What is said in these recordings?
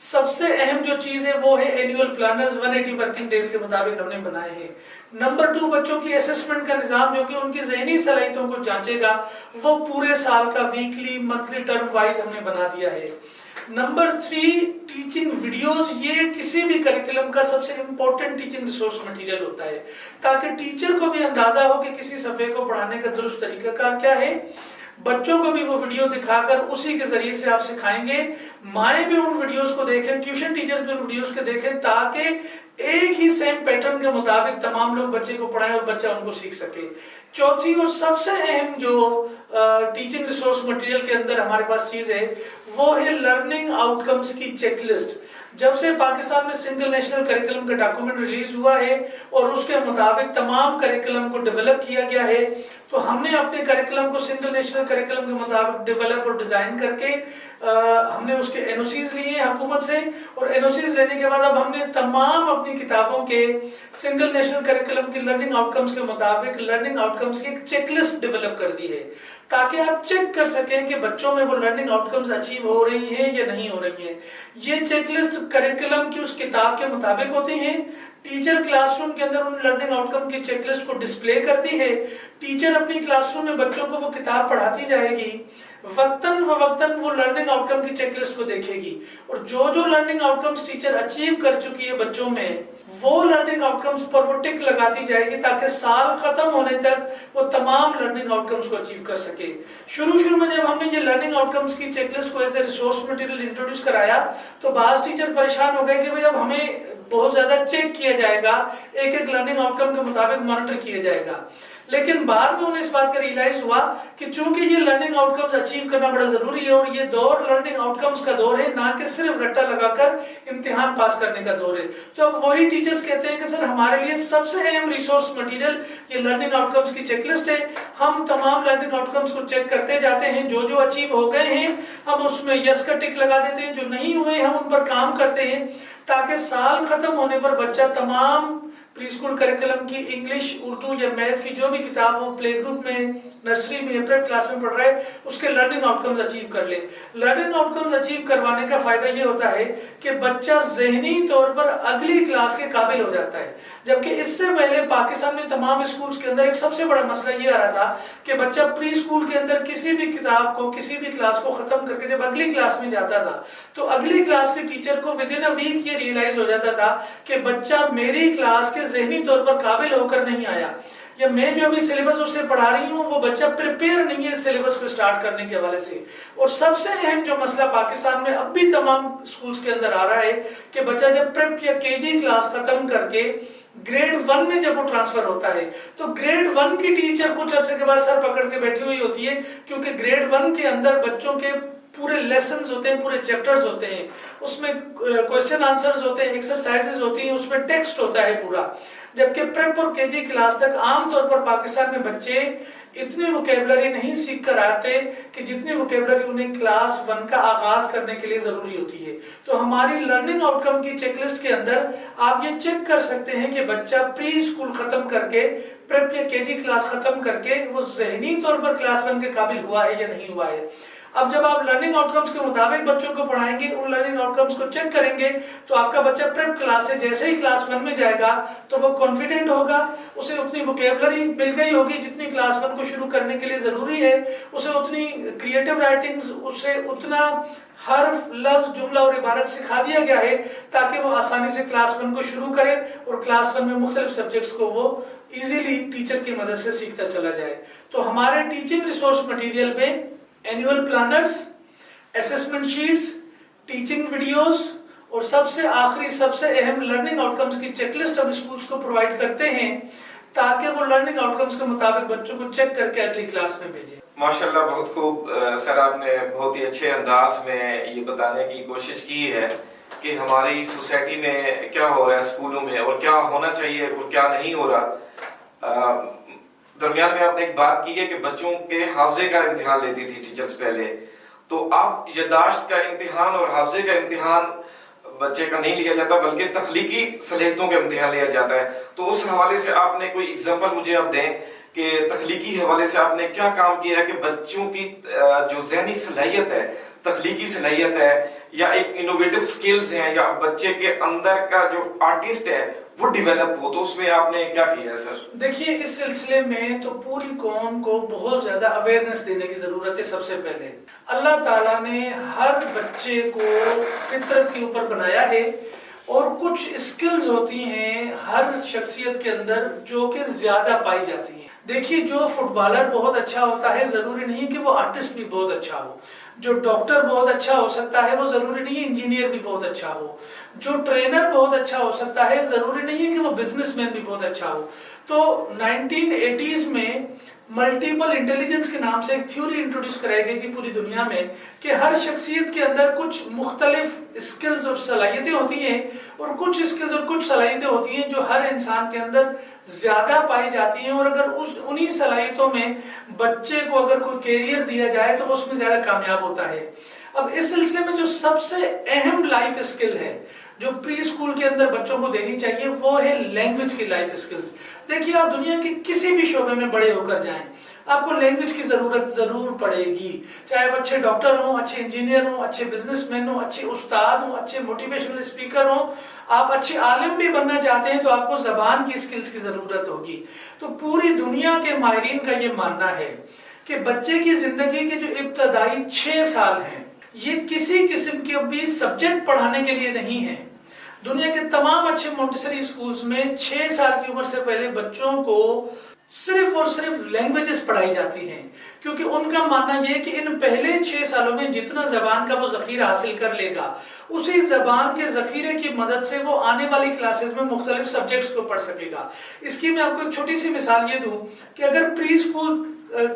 سب سے اہم جو چیز ہے وہ ہے اینیول پلانرز 180 ورکنگ ڈیز کے مطابق ہم نے بنائے ہیں۔ نمبر 2 بچوں کی اسسمنٹ کا نظام جو کہ ان کی ذہنی صلاحیتوں کو جانچے گا، وہ پورے سال کا ویکلی منتھلی ٹرم وائز ہم نے بنا دیا ہے۔ نمبر 3 ٹیچنگ ویڈیوز، یہ کسی بھی کریکولم کا سب سے امپورٹنٹ ٹیچنگ ریسورس مٹیریل ہوتا ہے تاکہ ٹیچر کو بھی اندازہ ہو کہ کسی صفحے کو پڑھانے کا درست طریقہ کار کیا ہے، بچوں کو بھی وہ ویڈیو دکھا کر اسی کے ذریعے سے آپ سکھائیں گے، مائیں بھی ان ویڈیوز کو دیکھیں، ٹیوشن ٹیچرز بھی ان ویڈیوز کو دیکھیں تاکہ ایک ہی سیم پیٹرن کے مطابق تمام لوگ بچے کو پڑھائیں اور بچہ ان کو سیکھ سکے۔ چوتھی اور سب سے اہم جو ٹیچنگ ریسورس مٹیریل کے اندر ہمارے پاس چیز ہے وہ ہے لرننگ آؤٹ کمز کی چیک لسٹ۔ جب سے پاکستان میں سنگل نیشنل کریکولم کا ڈاکومنٹ ریلیز ہوا ہے اور اس کے مطابق تمام کریکولم کو ڈیولپ کیا گیا ہے، تو ہم نے اپنے کریکولم کو سنگل نیشنل کریکولم کے مطابق ڈیولپ اور ڈیزائن کر کے ہم نے اس کے این او سیز لیے ہیں حکومت سے، اور این او سیز لینے کے بعد اب ہم نے تمام اپنی کتابوں کے سنگل نیشنل کریکولم کی لرننگ آؤٹ کمز کے مطابق لرننگ آؤٹ کمز کی ایک چیک لسٹ ڈیولپ کر دی ہے تاکہ آپ چیک کر سکیں کہ بچوں میں وہ لرننگ آؤٹ کمز اچیو ہو رہی ہیں یا نہیں ہو رہی ہیں۔ یہ چیک لسٹ کریکولم کی اس کتاب کے مطابق ہوتی ہیں۔ ٹیچر کلاس روم کے اندر ان لرننگ آؤٹ کم کی چیک لسٹ کو ڈسپلے کرتی ہے، ٹیچر اپنی کلاس روم میں بچوں کو وہ کتاب پڑھاتی جائے گی، وقتاً فوقتاً وہ لرننگ آؤٹ کم کی چیک لسٹ کو دیکھے گی، اور جو learning out comes teacher achieve کر چکی ہے بچوں میں، وہ لرننگ آؤٹ کمز پر وہ ٹک لگاتی جائے گی تاکہ سال ختم ہونے تک وہ تمام لرننگ آؤٹ کمز کو اچیو کر سکے۔ شروع میں جب ہم نے یہ لرننگ آؤٹ کمز کی چیک لسٹ کو as a resource material introduce کرایا تو بعض ٹیچر پریشان ہو گئے کہ بھئی اب ہمیں بہت زیادہ چیک کیا جائے گا، ایک لرننگ آؤٹ کم کے مطابق مانیٹر کیا جائے گا، لیکن بعد میں انہیں اس بات کا ریئلائز ہوا کہ چونکہ یہ لرننگ آؤٹ کمز اچیو کرنا بڑا ضروری ہے اور یہ دور لرننگ آؤٹ کمز کا دور ہے، نہ کہ صرف رٹا لگا کر امتحان پاس کرنے کا دور ہے، تو اب وہی ٹیچرز کہتے ہیں کہ سر ہمارے لیے سب سے اہم ریسورس مٹیریل یہ لرننگ آؤٹ کمز کی چیک لسٹ ہے، ہم تمام لرننگ آؤٹ کمز کو چیک کرتے جاتے ہیں، جو اچیو ہو گئے ہیں ہم اس میں یس کا ٹک لگا دیتے ہیں، جو نہیں ہوئے ہم ان پر کام کرتے ہیں تاکہ سال ختم ہونے پر بچہ تمام پری اسکول کریکولم کی انگلش، اردو یا میتھ کی جو بھی کتاب وہ پلے گروپ میں، نرسری میں، پریپ کلاس میں پڑھ رہا ہے، اس کے لرننگ آؤٹ کمز اچیو کر لے۔ لرننگ آؤٹ کمز اچیو کروانے کا فائدہ یہ ہوتا ہے کہ بچہ ذہنی طور پر اگلی کلاس کے قابل ہو جاتا ہے، جبکہ اس سے پہلے پاکستان میں تمام اسکولز کے اندر ایک سب سے بڑا مسئلہ یہ آ رہا تھا کہ بچہ پری اسکول کے اندر کسی بھی کتاب کو، کسی بھی کلاس کو ختم کر کے جب اگلی کلاس میں جاتا تھا تو اگلی کلاس کے ٹیچر کو ود ان اے ویک یہ ریئلائز ہو جاتا تھا کہ بچہ میری کلاس کے ذہنی طور پر قابل ہو کر نہیں آیا، یا میں جو ابھی سلیبس اس سے پڑھا رہی ہوں وہ بچہ پریپیئر نہیں ہے سلیبس کو سٹارٹ کرنے کے حوالے سے۔ اور سب سے اہم جو مسئلہ پاکستان میں اب بھی تمام سکولز کے اندر آ رہا ہے کہ بچہ جب پریپ یا کے جی کلاس ختم کر کے گریڈ 1 میں جب وہ ٹرانسفر ہوتا ہے تو گریڈ 1 کی ٹیچر کچھ عرصے کے بعد سر پکڑ کے بیٹھی ہوئی ہوتی ہے، کیونکہ گریڈ 1 کے اندر بچوں کے پورے لیسنز ہوتے ہیں، پورے چیپٹرز ہوتے ہیں، اس میں کوسچن آنسرز ہوتے ہیں، ایکسرسائزز ہوتی ہیں، اس میں ٹیکسٹ ہوتا ہے پورا، جبکہ پریپ اور کے جی کلاس تک عام طور پر پاکستان میں بچے اتنی ووکیبلری نہیں سیکھ کر آتے کہ جتنی ووکیبلری انہیں کلاس 1 کا آغاز کرنے کے لیے ضروری ہوتی ہے۔ تو ہماری لرننگ آؤٹ کم کی چیک لسٹ کے اندر آپ یہ چیک کر سکتے ہیں کہ بچہ پری اسکول ختم کر کے، پریپ یا کے جی کلاس ختم کر کے وہ ذہنی طور پر کلاس 1 کے قابل ہوا ہے یا نہیں ہوا ہے۔ اب جب آپ لرننگ آؤٹ کمز کے مطابق بچوں کو پڑھائیں گے، ان لرننگ آؤٹ کمز کو چیک کریں گے، تو آپ کا بچہ پریپ کلاس سے جیسے ہی کلاس 1 میں جائے گا تو وہ کانفیڈنٹ ہوگا، اسے اتنی ووکیبلری مل گئی ہوگی جتنی کلاس 1 کو شروع کرنے کے لیے ضروری ہے، اسے اتنی کریٹو رائٹنگز، اسے اتنا حرف، لفظ، جملہ اور عبارت سکھا دیا گیا ہے تاکہ وہ آسانی سے کلاس 1 کو شروع کرے اور کلاس 1 میں مختلف سبجیکٹس کو وہ ایزیلی ٹیچر کی مدد سے سیکھتا چلا جائے۔ تو ہمارے ٹیچنگ ریسورس مٹیریل میں annual planners, assessment sheets, teaching videos اور سب سے آخری سب سے اہم لرننگ آؤٹ کمز کی چیک لسٹ ہم اسکولز کو پرووائڈ کرتے ہیں تاکہ وہ لرننگ آؤٹ کمز کے مطابق بچوں کو چیک کر کے اگلی کلاس میں بھیجیں۔ ماشاءاللہ بہت خوب سر، آپ نے بہت ہی اچھے انداز میں یہ بتانے کی کوشش کی ہے کہ ہماری سوسائٹی میں کیا ہو رہا ہے اسکولوں میں اور کیا ہونا چاہیے اور کیا نہیں ہو رہا۔ درمیان میں آپ نے ایک بات کی ہے کہ بچوں کے حافظے کا امتحان لیتی تھی ٹیچرز پہلے، تو اب یادداشت کا امتحان اور حافظے کا امتحان بچے کا نہیں لیا جاتا بلکہ تخلیقی صلاحیتوں کا امتحان لیا جاتا ہے۔ تو اس حوالے سے آپ نے کوئی اگزامپل مجھے اب دیں کہ تخلیقی حوالے سے آپ نے کیا کام کیا ہے کہ بچوں کی جو ذہنی صلاحیت ہے، تخلیقی صلاحیت ہے یا ایک انوویٹو سکلز ہیں یا بچے کے اندر کا جو آرٹسٹ ہے وہ ڈیولپ ہو، تو اس میں آپ نے کیا کیا ہے سر؟ دیکھیے اس سلسلے میں تو پوری قوم کو بہت زیادہ اویئرنیس دینے کی ضرورت ہے۔ سب سے پہلے اللہ تعالیٰ نے ہر بچے کو فطرت کے اوپر بنایا ہے، اور کچھ اسکلز ہوتی ہیں ہر شخصیت کے اندر جو کہ زیادہ پائی جاتی ہیں۔ دیکھیے جو فٹ بالر بہت اچھا ہوتا ہے ضروری نہیں کہ وہ آرٹسٹ بھی بہت اچھا ہو، جو ڈاکٹر بہت اچھا ہو سکتا ہے وہ ضروری نہیں ہے انجینئر بھی بہت اچھا ہو، جو ٹرینر بہت اچھا ہو سکتا ہے ضروری نہیں ہے کہ وہ بزنس مین بھی بہت اچھا ہو۔ تو 1980s میں ملٹیپل انٹیلیجنس کے نام سے ایک تھیوری انٹروڈیوس کرائی گئی تھی پوری دنیا میں کہ ہر شخصیت کے اندر کچھ مختلف اسکلز اور صلاحیتیں ہوتی ہیں، اور کچھ اسکلز اور کچھ صلاحیتیں ہوتی ہیں جو ہر انسان کے اندر زیادہ پائی جاتی ہیں، اور اگر انہی صلاحیتوں میں بچے کو اگر کوئی کیریئر دیا جائے تو اس میں زیادہ کامیاب ہوتا ہے۔ اب اس سلسلے میں جو سب سے اہم لائف اسکل ہے جو پری اسکول کے اندر بچوں کو دینی چاہیے وہ ہے لینگویج کی لائف اسکلز۔ دیکھیے آپ دنیا کے کسی بھی شعبے میں بڑے ہو کر جائیں، آپ کو لینگویج کی ضرورت ضرور پڑے گی، چاہے آپ اچھے ڈاکٹر ہوں، اچھے انجینئر ہوں، اچھے بزنس مین ہوں، اچھے استاد ہوں، اچھے موٹیویشنل اسپیکر ہوں، آپ اچھے عالم بھی بننا چاہتے ہیں تو آپ کو زبان کی اسکلز کی ضرورت ہوگی۔ تو پوری دنیا کے ماہرین کا یہ ماننا ہے کہ بچے کی زندگی کے جو ابتدائی 6 سال ہیں یہ کسی قسم کے بھی سبجیکٹ پڑھانے کے لیے نہیں ہے۔ دنیا کے تمام اچھے مونٹیسری اسکولز میں 6 سال کی عمر سے پہلے بچوں کو صرف اور صرف لینگویجز پڑھائی جاتی ہیں، کیونکہ ان کا ماننا یہ کہ ان پہلے 6 سالوں میں جتنا زبان کا وہ ذخیرہ حاصل کر لے گا اسی زبان کے ذخیرے کی مدد سے وہ آنے والی کلاسز میں مختلف سبجیکٹس کو پڑھ سکے گا۔ اس کی میں آپ کو ایک چھوٹی سی مثال یہ دوں کہ اگر پری اسکول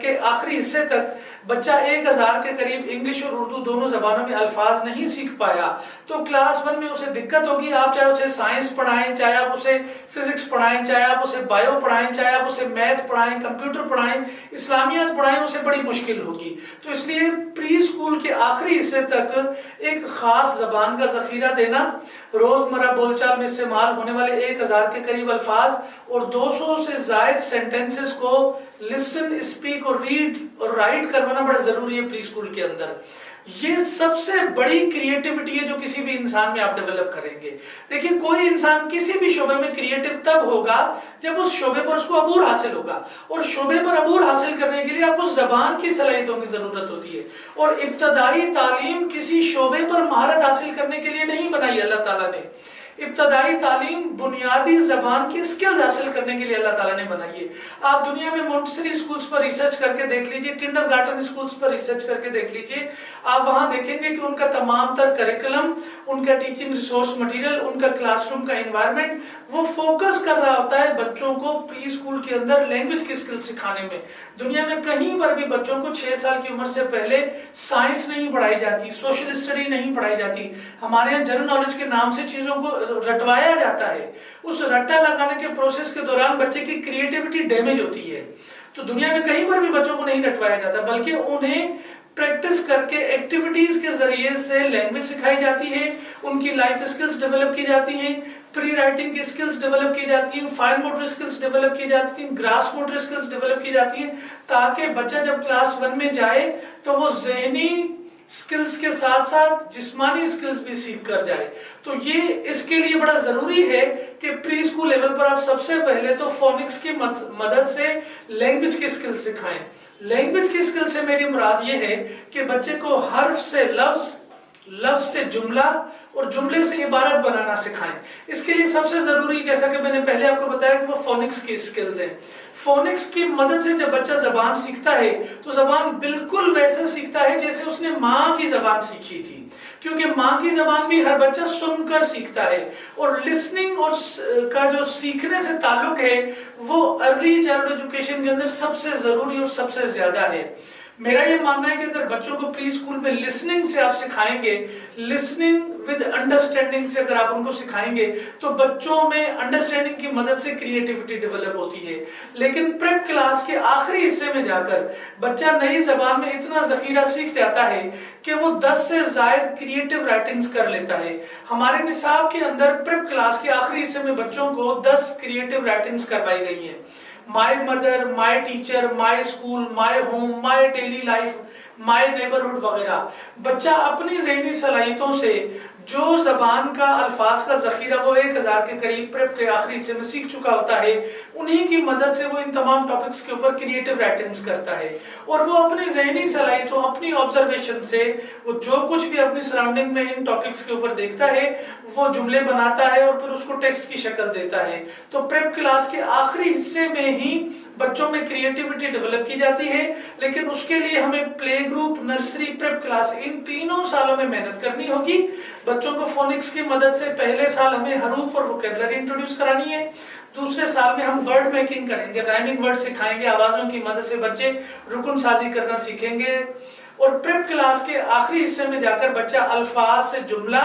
کے آخری حصے تک بچہ 1000 کے قریب انگلش اور اردو دونوں زبانوں میں الفاظ نہیں سیکھ پایا تو کلاس 1 میں اسے دقت ہوگی۔ آپ چاہے اسے سائنس پڑھائیں، چاہے آپ اسے فزکس پڑھائیں، چاہے آپ اسے بایو پڑھائیں، چاہے آپ اسے میتھ پڑھائیں، کمپیوٹر پڑھائیں، اسلامیات پڑھائیں، اسے بڑی مشکل ہوگی۔ تو اس لیے پری اسکول کے آخری حصے تک ایک خاص زبان کا ذخیرہ دینا، روزمرہ بول چال میں استعمال ہونے والے 1000 کے قریب الفاظ اور 200 سے زائد سینٹنسز کو لسن، اسپیک اور ریڈ اور رائٹ کروانا بڑا ضروری ہے پری اسکول کے اندر۔ یہ سب سے بڑی کریٹیوٹی ہے جو کسی بھی انسان میں آپ ڈیولپ کریں گے۔ دیکھیں کوئی انسان کسی بھی شعبے میں کریٹو تب ہوگا جب اس شعبے پر اس کو عبور حاصل ہوگا، اور شعبے پر عبور حاصل کرنے کے لیے آپ کو زبان کی صلاحیتوں کی ضرورت ہوتی ہے، اور ابتدائی تعلیم کسی شعبے پر مہارت حاصل کرنے کے لیے نہیں بنائی اللہ تعالیٰ نے۔ ابتدائی تعلیم بنیادی زبان کی اسکلز حاصل کرنے کے لیے اللہ تعالیٰ نے بنائی ہے۔ آپ دنیا میں مونٹیسری اسکولز پر ریسرچ کر کے دیکھ لیجئے، کنڈر گارٹن اسکولز پر ریسرچ کر کے دیکھ لیجئے، آپ وہاں دیکھیں گے کہ ان کا تمام تر کریکولم، ان کا ٹیچنگ ریسورس مٹیریل، ان کا کلاس روم کا انوائرمنٹ وہ فوکس کر رہا ہوتا ہے بچوں کو پری اسکول کے اندر لینگویج کی اسکل سکھانے میں۔ دنیا میں کہیں پر بھی بچوں کو 6 سال کی عمر سے پہلے سائنس نہیں پڑھائی جاتی، سوشل اسٹڈی نہیں پڑھائی جاتی۔ ہمارے یہاں جنرل نالج کے نام سے چیزوں کو رٹوایا جاتا ہے، اس رٹا لگانے کے پروسیس کے دوران بچے کی کریٹیوٹی ڈیمیج ہوتی ہے۔ تو دنیا میں کہیں پر بھی بچوں کو نہیں رٹوایا جاتا، بلکہ انہیں پریکٹس کر کے ایکٹیویٹیز کے ذریعے سے لینگویج سکھائی جاتی ہے، ان کی لائف اسکلز ڈیولپ کی جاتی ہیں، پری رائٹنگ کی اسکلز ڈیولپ کی جاتی ہیں، فائن موٹر اسکلز ڈیولپ کی جاتی ہیں، گراس موٹر اسکلز ڈیولپ کی جاتی ہیں، تاکہ بچہ جب کلاس 1 میں جائے تو وہ ذہنی اسکلز کے ساتھ ساتھ جسمانی اسکلز بھی سیکھ کر جائے۔ تو یہ اس کے لیے بڑا ضروری ہے کہ پری اسکول لیول پر آپ سب سے پہلے تو فونکس کی مدد سے لینگویج کی اسکل سکھائیں۔ لینگویج کی اسکل سے میری مراد یہ ہے کہ بچے کو حرف سے لفظ، لفظ سے جملہ اور جملے سے عبارت بنانا سکھائیں۔ اس کے لیے سب سے ضروری، جیسا کہ میں نے پہلے آپ کو بتایا، کہ وہ فونکس کی اسکلز ہیں۔ فونکس کی مدد سے جب بچہ زبان سیکھتا ہے تو زبان بالکل ویسے سیکھتا ہے جیسے اس نے ماں کی زبان سیکھی تھی، کیونکہ ماں کی زبان بھی ہر بچہ سن کر سیکھتا ہے، اور لسننگ اور کا جو سیکھنے سے تعلق ہے وہ ارلی چائلڈ ایجوکیشن کے اندر سب سے ضروری اور سب سے زیادہ ہے۔ میرا یہ ماننا ہے کہ اگر بچوں کو پری اسکول میں لسننگ سے آپ سکھائیں گے، لسننگ ود انڈرسٹینڈنگ سے اگر آپ ان کو سکھائیں گے تو بچوں میں انڈرسٹینڈنگ کی مدد سے کریٹیوٹی ڈیولپ ہوتی ہے۔ لیکن پریپ کلاس کے آخری حصے میں جا کر بچہ نئی زبان میں اتنا ذخیرہ سیکھ جاتا ہے کہ وہ 10 سے زائد کریٹیو رائٹنگز کر لیتا ہے۔ ہمارے نصاب کے اندر پریپ کلاس کے آخری حصے میں بچوں کو 10 کریٹیو رائٹنگز کروائی گئی ہیں۔ My mother, my teacher, my school, my home, my daily life, my neighbourhood وغیرہ، بچہ اپنی ذہنی صلاحیتوں سے جو زبان کا الفاظ کا ذخیرہ وہ 1000 کے قریب پریپ کے آخری حصے میں سیکھ چکا ہوتا ہے، انہی کی مدد سے وہ ان تمام ٹاپکس کے اوپر کریٹیو رائٹنگز کرتا ہے، اور وہ اپنی ذہنی صلاحیتوں، اپنی آبزرویشن سے وہ جو کچھ بھی اپنی سراؤنڈنگ میں ان ٹاپکس کے اوپر دیکھتا ہے وہ جملے بناتا ہے اور پھر اس کو ٹیکسٹ کی شکل دیتا ہے۔ تو پریپ کلاس کے آخری حصے میں ہی بچوں میں کریٹیوٹی ڈیولپ کی جاتی ہے، لیکن اس کے لیے ہمیں play group, nursery, prep class ان تینوں سالوں میں محنت کرنی ہوگی۔ بچوں کو فونکس کی مدد سے پہلے سال ہمیں حروف اور ووکیبلری انٹروڈیوس کرانی ہے، دوسرے سال میں ہم ورڈ میکنگ کریں گے، رائمنگ ورڈ سکھائیں گے، آوازوں کی مدد سے بچے رکن سازی کرنا سیکھیں گے، اور پریپ کلاس کے آخری حصے میں جا کر بچہ الفاظ سے جملہ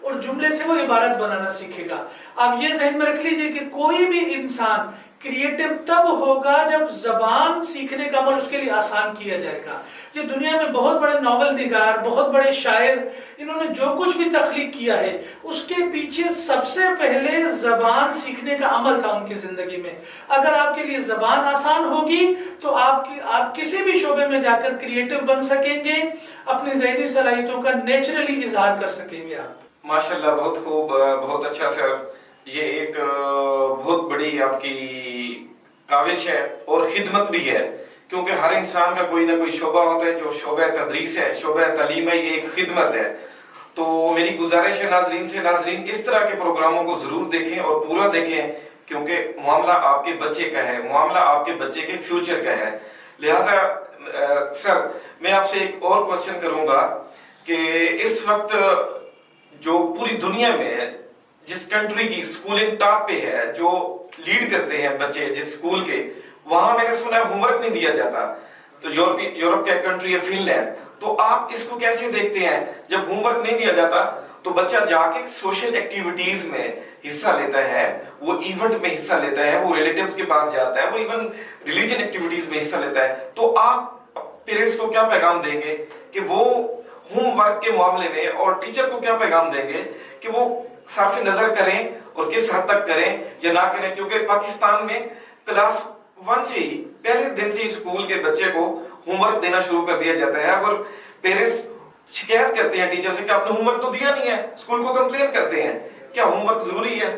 اور جملے سے وہ عبارت بنانا سیکھے گا۔ آپ یہ ذہن میں رکھ لیجئے کہ کوئی بھی انسان کریٹیو تب ہوگا جب زبان سیکھنے کا عمل اس کے لیے آسان کیا جائے گا۔ یہ دنیا میں بہت بڑے ناول نگار، بہت بڑے شاعر، انہوں نے جو کچھ بھی تخلیق کیا ہے اس کے پیچھے سب سے پہلے زبان سیکھنے کا عمل تھا ان کی زندگی میں۔ اگر آپ کے لیے زبان آسان ہوگی تو آپ کسی بھی شعبے میں جا کر کریٹیو بن سکیں گے، اپنی ذہنی صلاحیتوں کا نیچرلی اظہار کر سکیں گے آپ۔ ماشاءاللہ، بہت خوب، بہت اچھا سر۔ یہ ایک بہت بڑی آپ کی کاوش ہے اور خدمت بھی ہے، کیونکہ ہر انسان کا کوئی نہ کوئی شعبہ ہوتا ہے، جو شعبہ تدریس ہے، شعبہ تعلیم ہے، یہ ایک خدمت ہے۔ تو میری گزارش ہے ناظرین سے، ناظرین اس طرح کے پروگراموں کو ضرور دیکھیں اور پورا دیکھیں، کیونکہ معاملہ آپ کے بچے کا ہے، معاملہ آپ کے بچے کے فیوچر کا ہے۔ لہٰذا سر، میں آپ سے ایک اور کوشچن کروں گا کہ اس وقت جو پوری دنیا میں جس کنٹری کی سکولنگ ٹاپ پہ ہے، جو لیڈ کرتے ہیں بچے جس سکول کے، وہاں میں نے سنا ہے ہوم ورک نہیں دیا جاتا۔ تو یورپ کا کنٹری ہے فن لینڈ، تو آپ اس کو کیسے دیکھتے ہیں؟ جب ہوم ورک نہیں دیا جاتا تو بچہ جا کے سوشل ایکٹیویٹیز میں حصہ لیتا ہے، وہ ایونٹ میں حصہ لیتا ہے، وہ ریلیٹیوز کے پاس جاتا ہے، وہ ایون ریلیجن ایکٹیویٹیز میں حصہ لیتا ہے۔ تو آپ پیرنٹس کو کیا پیغام دیں گے کہ وہ ہوم ورک کے معاملے میں، اور ٹیچر کو کیا پیغام دیں گے کہ وہ صرف نظر کریں اور کس حد تک کریں یا نہ کریں؟ کیونکہ پاکستان میں کلاس 1 سے ہی، پہلے دن سے ہی اسکول کے بچے کو ہوم ورک دینا شروع کر دیا جاتا ہے۔ اگر پیرنٹس شکایت کرتے ہیں ٹیچر سے کہ آپ نے ہوم ورک تو دیا نہیں ہے، اسکول کو کمپلین کرتے ہیں، کیا ہوم ورک ضروری ہے؟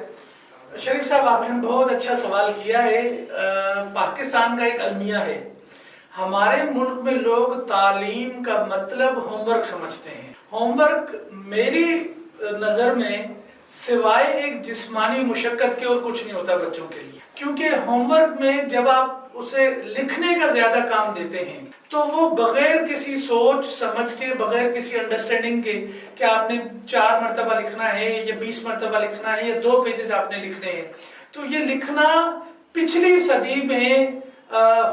شریف صاحب، آپ نے بہت اچھا سوال کیا ہے۔ پاکستان کا ایک المیہ ہے، ہمارے ملک میں لوگ تعلیم کا مطلب ہوم ورک سمجھتے ہیں۔ ہوم ورک میری نظر میں سوائے ایک جسمانی مشقت کے اور کچھ نہیں ہوتا بچوں کے لیے، کیونکہ ہوم ورک میں جب آپ اسے لکھنے کا زیادہ کام دیتے ہیں تو وہ بغیر کسی سوچ سمجھ کے، بغیر کسی انڈرسٹینڈنگ کے کہ آپ نے 4 مرتبہ لکھنا ہے یا 20 مرتبہ لکھنا ہے یا 2 پیجز آپ نے لکھنے ہیں، تو یہ لکھنا پچھلی صدی میں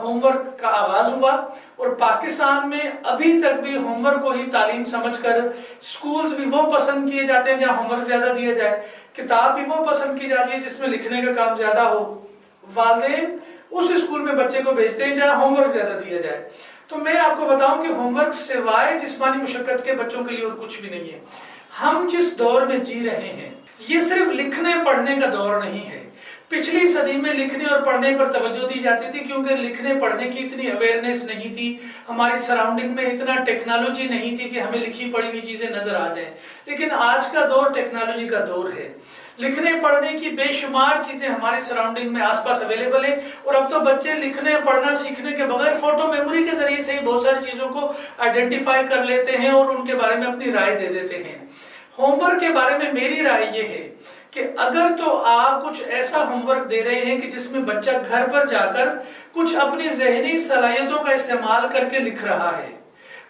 ہوم ورک کا آغاز ہوا، اور پاکستان میں ابھی تک بھی ہوم ورک کو ہی تعلیم سمجھ کر سکولز بھی وہ پسند کیے جاتے ہیں جہاں ہوم ورک زیادہ دیا جائے، کتاب بھی وہ پسند کی جاتی ہے جس میں لکھنے کا کام زیادہ ہو، والدین اس اسکول میں بچے کو بھیجتے ہیں جہاں ہوم ورک زیادہ دیا جائے۔ تو میں آپ کو بتاؤں کہ ہوم ورک سوائے جسمانی مشقت کے بچوں کے لیے اور کچھ بھی نہیں ہے۔ ہم جس دور میں جی رہے ہیں یہ صرف لکھنے پڑھنے کا دور نہیں ہے۔ پچھلی صدی میں لکھنے اور پڑھنے پر توجہ دی جاتی تھی کیونکہ لکھنے پڑھنے کی اتنی اویئرنیس نہیں تھی، ہماری سراؤنڈنگ میں اتنا ٹیکنالوجی نہیں تھی کہ ہمیں لکھی پڑھی ہوئی چیزیں نظر آ جائیں۔ لیکن آج کا دور ٹیکنالوجی کا دور ہے، لکھنے پڑھنے کی بے شمار چیزیں ہماری سراؤنڈنگ میں آس پاس اویلیبل ہیں، اور اب تو بچے لکھنے پڑھنا سیکھنے کے بغیر فوٹو میموری کے ذریعے سے ہی بہت ساری چیزوں کو آئیڈینٹیفائی کر لیتے ہیں اور ان کے بارے میں اپنی رائے دے دیتے ہیں۔ ہوم ورک کے بارے میں میری رائے یہ ہے کہ اگر تو آپ کچھ ایسا ہوم ورک دے رہے ہیں کہ جس میں بچہ گھر پر جا کر کچھ اپنی ذہنی صلاحیتوں کا استعمال کر کے لکھ رہا ہے،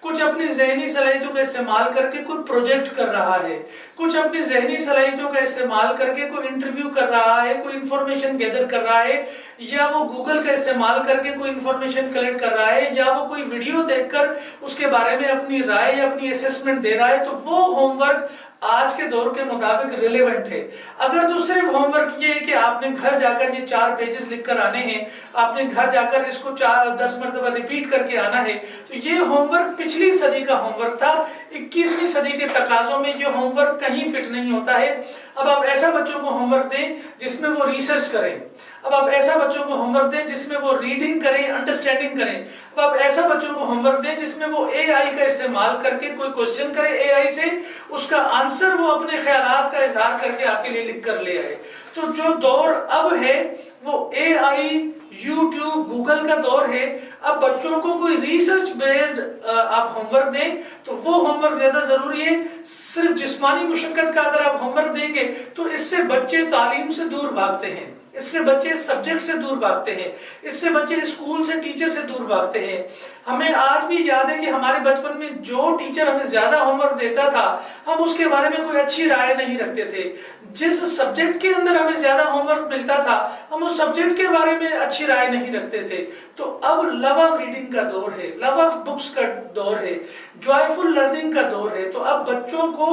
کچھ اپنی ذہنی صلاحیتوں کا استعمال کر کے کوئی پروجیکٹ کر رہا ہے، کچھ اپنی ذہنی صلاحیتوں کا استعمال کر کے کوئی انٹرویو کر رہا ہے، کوئی انفارمیشن گیدر کر رہا ہے، یا وہ گوگل کا استعمال کر کے کوئی انفارمیشن کلیکٹ کر رہا ہے، یا وہ کوئی ویڈیو دیکھ کر اس کے بارے میں اپنی رائے یا اپنی اسیسمنٹ دے رہا ہے، تو وہ ہوم ورک آج کے دور کے مطابق ریلیونٹ ہے۔ اگر تو صرف ہوم ورک یہ ہے کہ آپ نے گھر جا کر یہ 4 پیجز لکھ کر آنے ہیں، آپ نے گھر جا کر اس کو 10 مرتبہ ریپیٹ کر کے آنا ہے، تو یہ ہوم ورک پچھلی صدی کا ہوم ورک تھا۔ 21ویں صدی کے تقاضوں میں یہ ہوم ورک کہیں فٹ نہیں ہوتا ہے۔ اب آپ ایسا بچوں کو ہوم ورک دیں جس میں وہ ریسرچ کریں، اب آپ ایسا بچوں کو ہوم ورک دیں جس میں وہ ریڈنگ کریں، انڈرسٹینڈنگ کریں، اب آپ ایسا بچوں کو ہوم ورک دیں جس میں وہ اے آئی کا استعمال کر کے کوئی کوشچن کرے اے آئی سے، اس کا آنسر وہ اپنے خیالات کا اظہار کر کے آپ کے لیے لکھ کر لے آئے۔ تو جو دور اب ہے وہ اے آئی، یوٹیوب، گوگل کا دور ہے۔ اب بچوں کو کوئی ریسرچ بیسڈ آپ ہوم ورک دیں تو وہ ہوم ورک زیادہ ضروری ہے۔ صرف جسمانی مشقت کا اگر آپ ہوم ورک دیں گے تو اس سے بچے تعلیم سے دور بھاگتے ہیں، اس سے بچے سبجیکٹ سے دور بھاگتے ہیں، اس سے بچے اسکول سے، ٹیچر سے دور بھاگتے ہیں۔ ہمیں آج بھی یاد ہے کہ ہمارے بچپن میں جو ٹیچر ہمیں زیادہ ہوم ورک دیتا تھا ہم اس کے بارے میں کوئی اچھی رائے نہیں رکھتے تھے۔ جس سبجیکٹ کے اندر ہمیں زیادہ ہوم ورک ملتا تھا ہم اس سبجیکٹ کے بارے میں اچھی رائے نہیں رکھتے تھے۔ تو اب لو آف ریڈنگ کا دور ہے، لو آف بکس کا دور ہے، جوائفل لرننگ کا دور ہے۔ تو اب بچوں کو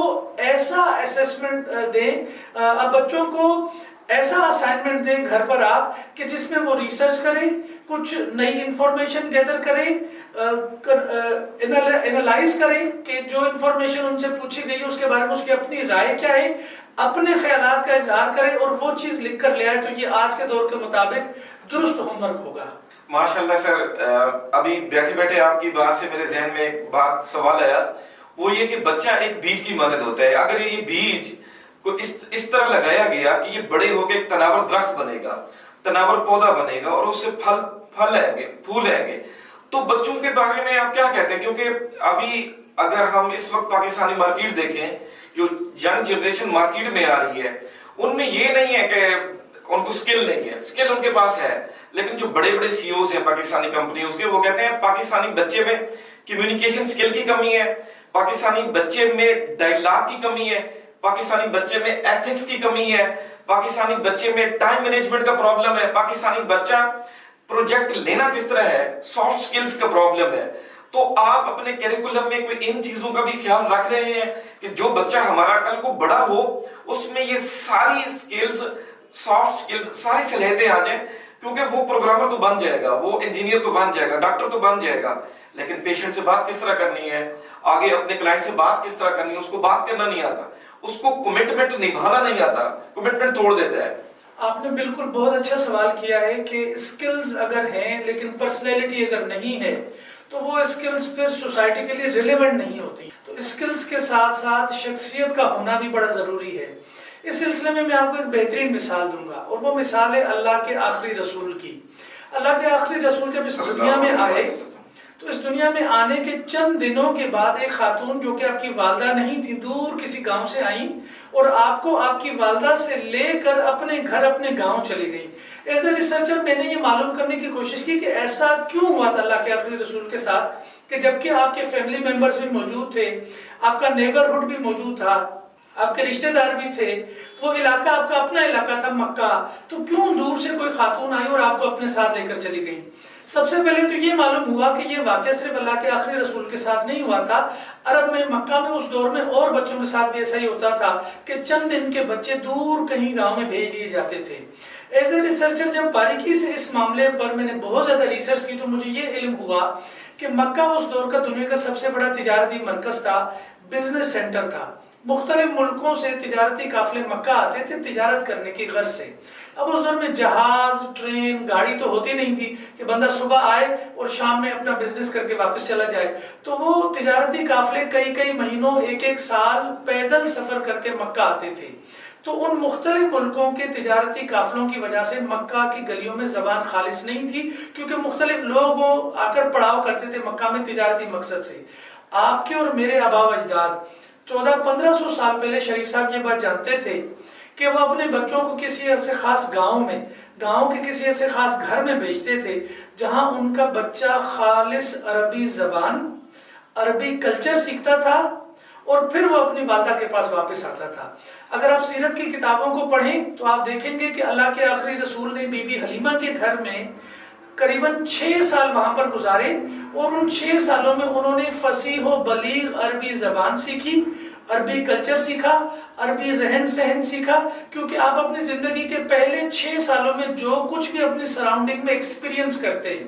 ایسا اسیسمنٹ دیں، اب بچوں کو ایسا اسائنمنٹ دیں گھر پر آپ کہ جس میں وہ ریسرچ کریں، کچھ نئی انفارمیشن گیدر کریں، انالائز کریں کہ جو انفارمیشن ان سے پوچھی گئی ہے اس کے بارے میں اس کی اپنی رائے کیا ہے، اپنے خیالات کا اظہار کریں اور وہ چیز لکھ کر لے آئے۔ تو یہ آج کے دور کے مطابق درست ہوم ورک ہوگا۔ ماشاءاللہ سر، ابھی بیٹھے بیٹھے آپ کی بات سے میرے ذہن میں ایک بات سوال آیا، وہ یہ کہ بچہ ایک بیج کی مانند ہوتا ہے۔ اگر یہ بیج کو اس طرح لگایا گیا کہ یہ بڑے ہو کے ایک تناور درخت بنے گا، تناور پودا بنے گا اور اس سے پھل آئیں گے، پھول آئیں گے، تو بچوں کے بارے میں آپ کیا کہتے ہیں؟ کیونکہ ابھی اگر ہم اس وقت پاکستانی مارکیٹ دیکھیں، جو ینگ جنریشن مارکیٹ میں آ رہی ہے، ان میں یہ نہیں ہے کہ ان کو سکل نہیں ہے، سکل ان کے پاس ہے، لیکن جو بڑے بڑے سی اوز ہیں پاکستانی کمپنیوں کے، وہ کہتے ہیں پاکستانی بچے میں کمیونیکیشن سکل کی کمی ہے، پاکستانی بچے میں ڈائلاگ کی کمی ہے، پاکستانی بچے میں ایتھکس کی کمی ہے، پاکستانی بچے میں ٹائم مینجمنٹ کا پرابلم ہے، پاکستانی بچہ پروجیکٹ لینا کس طرح ہے، سافٹ سکلز کا پرابلم ہے۔ تو آپ اپنے کیریکولم میں کوئی ان چیزوں کا بھی خیال رکھ رہے ہیں کہ جو بچہ ہمارا کل کو بڑا ہو اس میں یہ ساری سکلز، سافٹ سکلز، ساری صلاحیتیں آ جائیں؟ کیونکہ وہ پروگرامر تو بن جائے گا، وہ انجینئر تو بن جائے گا، ڈاکٹر تو بن جائے گا، لیکن پیشنٹ سے بات کس طرح کرنی ہے، آگے اپنے کلائنٹ سے بات کس طرح کرنی ہے، اس کو بات کرنا نہیں آتا، اس کو کمٹمنٹ نبھانا نہیں آتا، کمٹمنٹ توڑ دیتا ہے۔ آپ نے بالکل بہت اچھا سوال کیا ہے کہ اسکلز اگر ہیں لیکن پرسنالٹی اگر نہیں ہے تو وہ اسکلز پھر سوسائٹی کے لیے ریلیونٹ نہیں ہوتی۔ تو اسکلز کے ساتھ ساتھ شخصیت کا ہونا بھی بڑا ضروری ہے۔ اس سلسلے میں آپ کو ایک بہترین مثال دوں گا اور وہ مثال ہے اللہ کے آخری رسول کی۔ اللہ کے آخری رسول جب اس دنیا میں آئے تو اس دنیا میں آنے کے چند دنوں کے بعد ایک خاتون جو کہ آپ کی والدہ نہیں تھی، دور کسی گاؤں سے آئیں اور آپ کو آپ کی والدہ سے لے کر اپنے گھر، اپنے گاؤں چلی گئی۔ ایز اے ریسرچر میں نے یہ معلوم کرنے کی کوشش کی کہ ایسا کیوں ہوا تھا اللہ کے آخری رسول کے ساتھ کہ جبکہ آپ کے فیملی ممبرز بھی موجود تھے، آپ کا نیبرہڈ بھی موجود تھا، آپ کے رشتہ دار بھی تھے، وہ علاقہ آپ کا اپنا علاقہ تھا مکہ، تو کیوں دور سے کوئی خاتون آئی اور آپ کو اپنے ساتھ لے کر چلی گئی؟ سب سے پہلے تو یہ معلوم ہوا کہ یہ واقعہ صرف اللہ کے آخری رسول کے ساتھ نہیں ہوا تھا، عرب میں، مکہ میں اس دور میں اور بچوں کے ساتھ بھی ایسا ہی ہوتا تھا کہ چند دن کے بچے دور کہیں گاؤں میں بھیج دیے جاتے تھے۔ ایز اے ریسرچر جب باریکی سے اس معاملے پر میں نے بہت زیادہ ریسرچ کی تو مجھے یہ علم ہوا کہ مکہ اس دور کا دنیا کا سب سے بڑا تجارتی مرکز تھا، بزنس سینٹر تھا۔ مختلف ملکوں سے تجارتی قافلے مکہ آتے تھے تجارت کرنے کی غرض سے۔ اب اس دور میں جہاز، ٹرین، گاڑی تو ہوتی نہیں تھی کہ بندہ صبح آئے اور شام میں اپنا بزنس کر کے واپس چلا جائے، تو وہ تجارتی قافلے کئی مہینوں، ایک سال پیدل سفر کر کے مکہ آتے تھے۔ تو ان مختلف ملکوں کے تجارتی قافلوں کی وجہ سے مکہ کی گلیوں میں زبان خالص نہیں تھی، کیونکہ مختلف لوگ آ کر پڑاؤ کرتے تھے مکہ میں تجارتی مقصد سے۔ آپ کے اور میرے آبا و اجداد 1400-1500 سال پہلے شریف صاحب یہ بات جانتے تھے کہ وہ اپنے بچوں کو کسی ایسے خاص گاؤں کے کسی ایسے خاص گھر میں بھیجتے تھے جہاں ان کا بچہ خالص عربی زبان، عربی کلچر سیکھتا تھا اور پھر وہ اپنی والدہ کے پاس واپس آتا تھا۔ اگر آپ سیرت کی کتابوں کو پڑھیں تو آپ دیکھیں گے کہ اللہ کے آخری رسول نے بی بی حلیمہ کے گھر میں قریباً 6 سال وہاں پر گزارے اور ان 6 سالوں میں انہوں نے فصیح و بلیغ عربی زبان سیکھی، عربی کلچر سیکھا، عربی رہن سہن سیکھا، کیونکہ آپ اپنی زندگی کے پہلے 6 سالوں میں جو کچھ بھی اپنی سراؤنڈنگ میں ایکسپیرینس کرتے ہیں،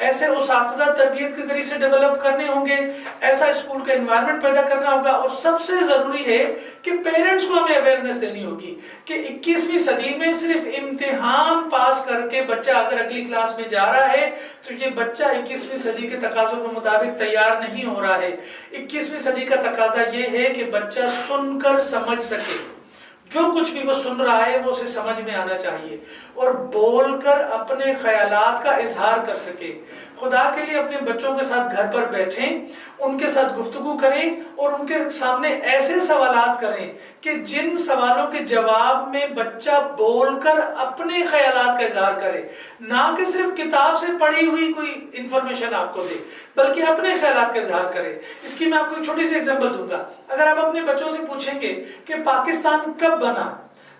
ایسے اساتذہ تربیت کے ذریعے سے ڈیولپ کرنے ہوں گے، ایسا اسکول کا انوائرمنٹ پیدا کرنا ہوگا، اور سب سے ضروری ہے کہ پیرنٹس کو ہمیں اویئرنیس دینی ہوگی کہ 21ویں صدی میں صرف امتحان پاس کر کے بچہ اگر اگلی کلاس میں جا رہا ہے تو یہ بچہ 21ویں صدی کے تقاضوں کے مطابق تیار نہیں ہو رہا ہے۔ 21ویں صدی کا تقاضا یہ ہے کہ بچہ سن کر سمجھ سکے، جو کچھ بھی وہ سن رہا ہے وہ اسے سمجھ میں آنا چاہیے، اور بول کر اپنے خیالات کا اظہار کر سکے۔ خدا کے لیے اپنے بچوں کے ساتھ گھر پر بیٹھیں، ان کے ساتھ گفتگو کریں اور ان کے سامنے ایسے سوالات کریں کہ جن سوالوں کے جواب میں بچہ بول کر اپنے خیالات کا اظہار کرے، نہ کہ صرف کتاب سے پڑھی ہوئی کوئی انفارمیشن آپ کو دے، بلکہ اپنے خیالات کا اظہار کرے۔ اس کی میں آپ کو ایک چھوٹی سی ایگزامپل دوں گا۔ اگر آپ اپنے بچوں سے پوچھیں گے کہ پاکستان کب بنا،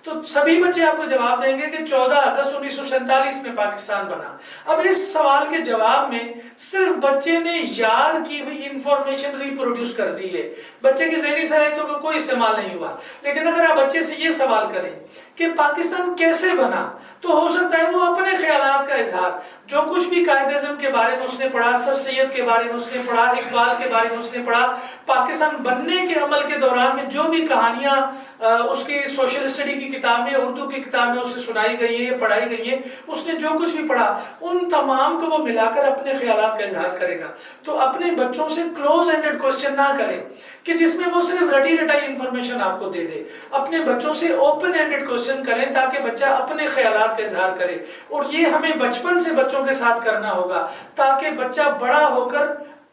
تو سبھی بچے آپ کو جواب دیں گے کہ 14 اگست 1947 میں پاکستان بنا۔ اب اس سوال کے جواب میں صرف بچے نے یاد کی ہوئی انفارمیشن ریپروڈیوس کر دی ہے، بچے کی ذہنی صلاحیتوں کا کوئی استعمال نہیں ہوا۔ لیکن اگر آپ بچے سے یہ سوال کریں کہ پاکستان کیسے بنا، تو ہو سکتا ہے وہ اپنے خیالات کا اظہار، جو کچھ بھی قائد اعظم کے بارے میں اس نے پڑھا، سر سید کے بارے میں اس نے پڑھا، اقبال کے بارے میں اس نے پڑھا، پاکستان بننے کے عمل کے دوران میں جو بھی کہانیاں اس کی سوشل اسٹڈی کی کتاب میں، اردو کی کتاب میں اسے سنائی گئی ہیں، پڑھائی گئی ہیں، اس نے جو کچھ بھی پڑھا ان تمام کو وہ ملا کر اپنے خیالات کا اظہار کرے گا۔ تو اپنے بچوں سے کلوز اینڈڈ کوسچن نہ کریں کہ جس میں وہ صرف رٹی رٹائی انفارمیشن آپ کو دے دے۔ اپنے بچوں سے اوپن اینڈڈ کوسچن کریں تاکہ بچہ اپنے خیالات کا اظہار کرے، اور یہ ہمیں بچپن سے بچوں کے ساتھ کرنا ہوگا تاکہ بچہ بڑا ہو کر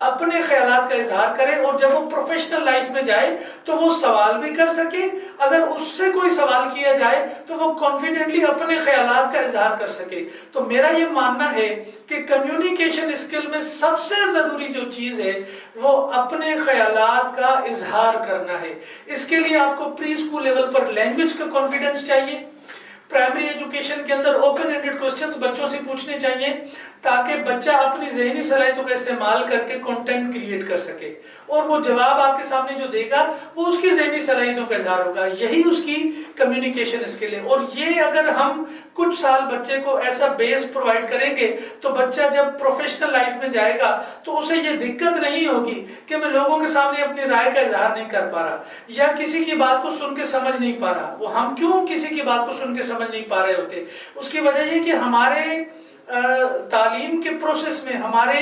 اپنے خیالات کا اظہار کرے، اور جب وہ پروفیشنل لائف میں جائے تو وہ سوال بھی کر سکے، اگر اس سے کوئی سوال کیا جائے تو وہ کانفیڈنٹلی اپنے خیالات کا اظہار کر سکے۔ تو میرا یہ ماننا ہے کہ کمیونیکیشن اسکل میں سب سے ضروری جو چیز ہے وہ اپنے خیالات کا اظہار کرنا ہے۔ اس کے لیے آپ کو پری اسکول لیول پر لینگویج کا کانفیڈنس چاہیے، پرائمری ایجوکیشن کے اندر اوپن اینڈڈ کوسچنز بچوں سے پوچھنے چاہیے تاکہ بچہ اپنی ذہنی صلاحیتوں کا استعمال کر کے کنٹینٹ کریٹ کر سکے، اور وہ جواب آپ کے سامنے جو دے گا وہ اس کی ذہنی صلاحیتوں کا اظہار ہوگا۔ یہی اس کی کمیونیکیشن اسکل ہے، اور یہ اگر ہم کچھ سال بچے کو ایسا بیس پرووائڈ کریں گے تو بچہ جب پروفیشنل لائف میں جائے گا تو اسے یہ دقت نہیں ہوگی کہ میں لوگوں کے سامنے اپنی رائے کا اظہار نہیں کر پا رہا، یا کسی کی بات کو سن کے سمجھ نہیں پا رہا۔ وہ ہم کیوں کسی کی بات کو سن کے سمجھ نہیں پا رہے ہوتے؟ اس کی وجہ یہ کہ ہمارے تعلیم کے پروسیس میں ہمارے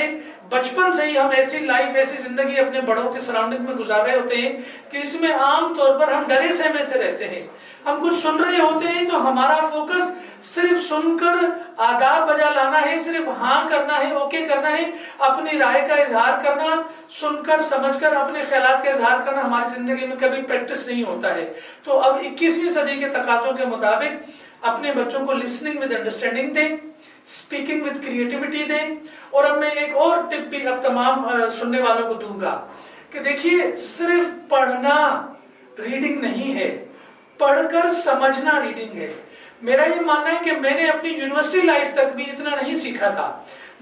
بچپن سے ہی ہم ایسی لائف، ایسی زندگی اپنے بڑوں کے سراؤنڈنگ میں گزار رہے ہوتے ہیں کہ اس میں عام طور پر ہم ڈرے سہمے سے رہتے ہیں۔ ہم کچھ سن رہے ہوتے ہیں تو ہمارا فوکس صرف سن کر آداب بجا لانا ہے، صرف ہاں کرنا ہے، اوکے کرنا ہے، اپنی رائے کا اظہار کرنا، سن کر سمجھ کر اپنے خیالات کا اظہار کرنا ہماری زندگی میں کبھی پریکٹس نہیں ہوتا ہے۔ تو اب 21ویں صدی کے تقاضوں کے مطابق اپنے بچوں کو لسننگ ود انڈرسٹینڈنگ دیں، اسپیکنگ ود کریٹیوٹی دیں، اور اب میں ایک اور ٹپ بھی اب تمام سننے والوں کو دوں گا کہ دیکھیے صرف پڑھنا ریڈنگ نہیں ہے، پڑھ کر سمجھنا ریڈنگ ہے۔ میرا یہ ماننا ہے کہ میں نے اپنی یونیورسٹی لائف تک بھی اتنا نہیں سیکھا تھا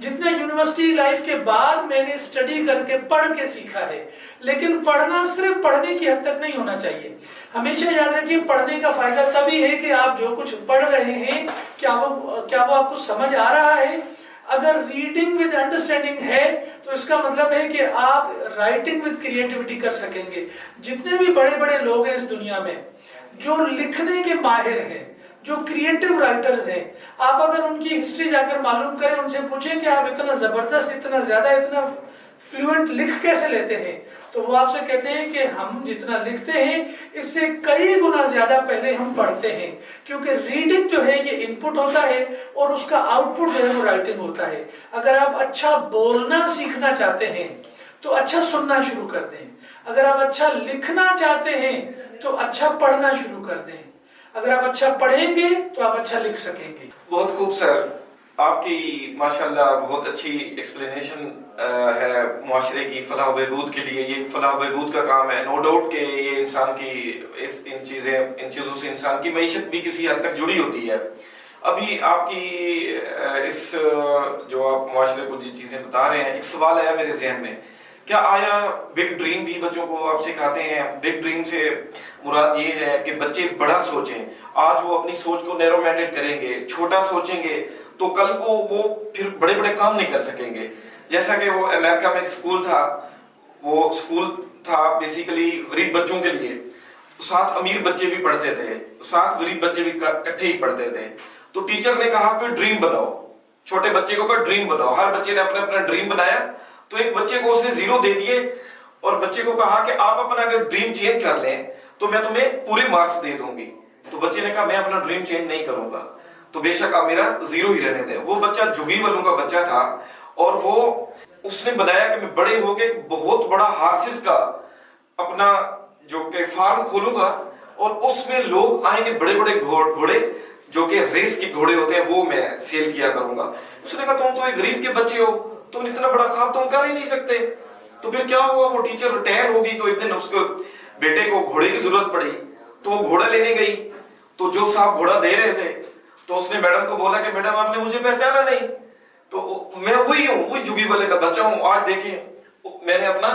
جتنا یونیورسٹی لائف کے بعد میں نے اسٹڈی کر کے پڑھ کے سیکھا ہے۔ لیکن پڑھنا صرف پڑھنے کی حد تک نہیں ہونا چاہیے۔ ہمیشہ یاد رکھیے پڑھنے کا فائدہ تبھی ہے کہ آپ جو کچھ پڑھ رہے ہیں کیا وہ آپ کو سمجھ آ رہا ہے۔ اگر ریڈنگ ود انڈرسٹینڈنگ ہے تو اس کا مطلب ہے کہ آپ رائٹنگ ود کریٹیوٹی کر سکیں گے۔ جتنے بھی بڑے بڑے لوگ ہیں اس دنیا میں جو لکھنے کے ماہر ہیں، جو کریٹیو رائٹرز ہیں، آپ اگر ان کی ہسٹری جا کر معلوم کریں، ان سے پوچھیں کہ آپ اتنا زبردست، اتنا زیادہ، اتنا فلوئنٹ لکھ کیسے لیتے ہیں، تو وہ آپ سے کہتے ہیں کہ ہم جتنا لکھتے ہیں اس سے کئی گنا زیادہ پہلے ہم پڑھتے ہیں، کیونکہ ریڈنگ جو ہے یہ ان پٹ ہوتا ہے اور اس کا آؤٹ پٹ جو ہے وہ رائٹنگ ہوتا ہے۔ اگر آپ اچھا بولنا سیکھنا چاہتے ہیں تو اچھا سننا شروع کر دیں، اگر آپ اچھا لکھنا چاہتے ہیں تو اچھا پڑھنا شروع کر دیں، اگر آپ اچھا پڑھیں گے تو آپ اچھا لکھ سکیں گے۔ بہت خوب سر، آپ کی ماشاءاللہ بہت اچھی ایکسپلینیشن ہے معاشرے کی فلاح و بہبود کے لیے۔ یہ فلاح و بہبود کا کام ہے، نو ڈاؤٹ کہ یہ انسان کی ان چیزوں سے انسان کی معیشت بھی کسی حد تک جڑی ہوتی ہے۔ ابھی آپ کی اس جو آپ معاشرے کو جن چیزیں بتا رہے ہیں، ایک سوال آیا میرے ذہن میں، کیا آیا بگ ڈریم بھی بچوں کو آپ سکھاتے ہیں؟ بگ ڈریم سے مراد یہ ہے کہ بچے بڑا سوچیں، آج وہ اپنی سوچ کو نیرو مائنڈڈ کریں گے، چھوٹا سوچیں گے تو کل کو وہ پھر بڑے بڑے کام نہیں کر سکیں گے. جیسا کہ وہ امریکہ میں ایک اسکول تھا, وہ اسکول تھا بیسیکلی غریب بچوں کے لیے, 7 امیر بچے بھی پڑھتے تھے, 7 غریب بچے بھی اکٹھے ہی پڑھتے تھے. تو ٹیچر نے کہا کہ ڈریم بناؤ, چھوٹے بچے کو کہا ڈریم بناؤ. ہر بچے نے اپنا اپنا ڈریم بنایا. تو ایک بچے کو اس نے 0 دے دیے اور بچے کو کہا کہ آپ اپنا اگر ڈریم چینج کر لیں تو میں تمہیں پورے مارکس دے دوں گی. تو بچے نے کہا میں اپنا ڈریم چینج نہیں کروں گا, تو بے شک آپ میرا 0 ہی رہنے دیں. وہ بچہ جھگی والوں کا بچہ تھا اور وہ اس نے بنایا کہ میں بڑے ہو کے بہت بڑا ہارسز کا اپنا جو کہ فارم کھولوں گا اور اس میں لوگ آئیں گے, بڑے بڑے گھوڑے جو کہ ریس کے گھوڑے ہوتے ہیں وہ میں سیل کیا کروں گا. اس نے کہا تم تو ایک غریب کے بچے ہو, تم اتنا بڑا خواب تم کر ہی نہیں سکتے. تو پھر کیا ہوا, وہ ٹیچر ریٹائر ہوگی تو ایک دن اس کو بیٹے کو گھوڑے کی ضرورت پڑی, تو وہ گھوڑا لینے گئی. تو جو صاحب گھوڑا دے رہے تھے تو اس نے میڈم کو بولا کہ میڈم آپ نے مجھے پہچانا نہیں, تو میں وہی ہوں, وہی جھگی والے کا بچہ ہوں, آج دیکھیں میں نے اپنا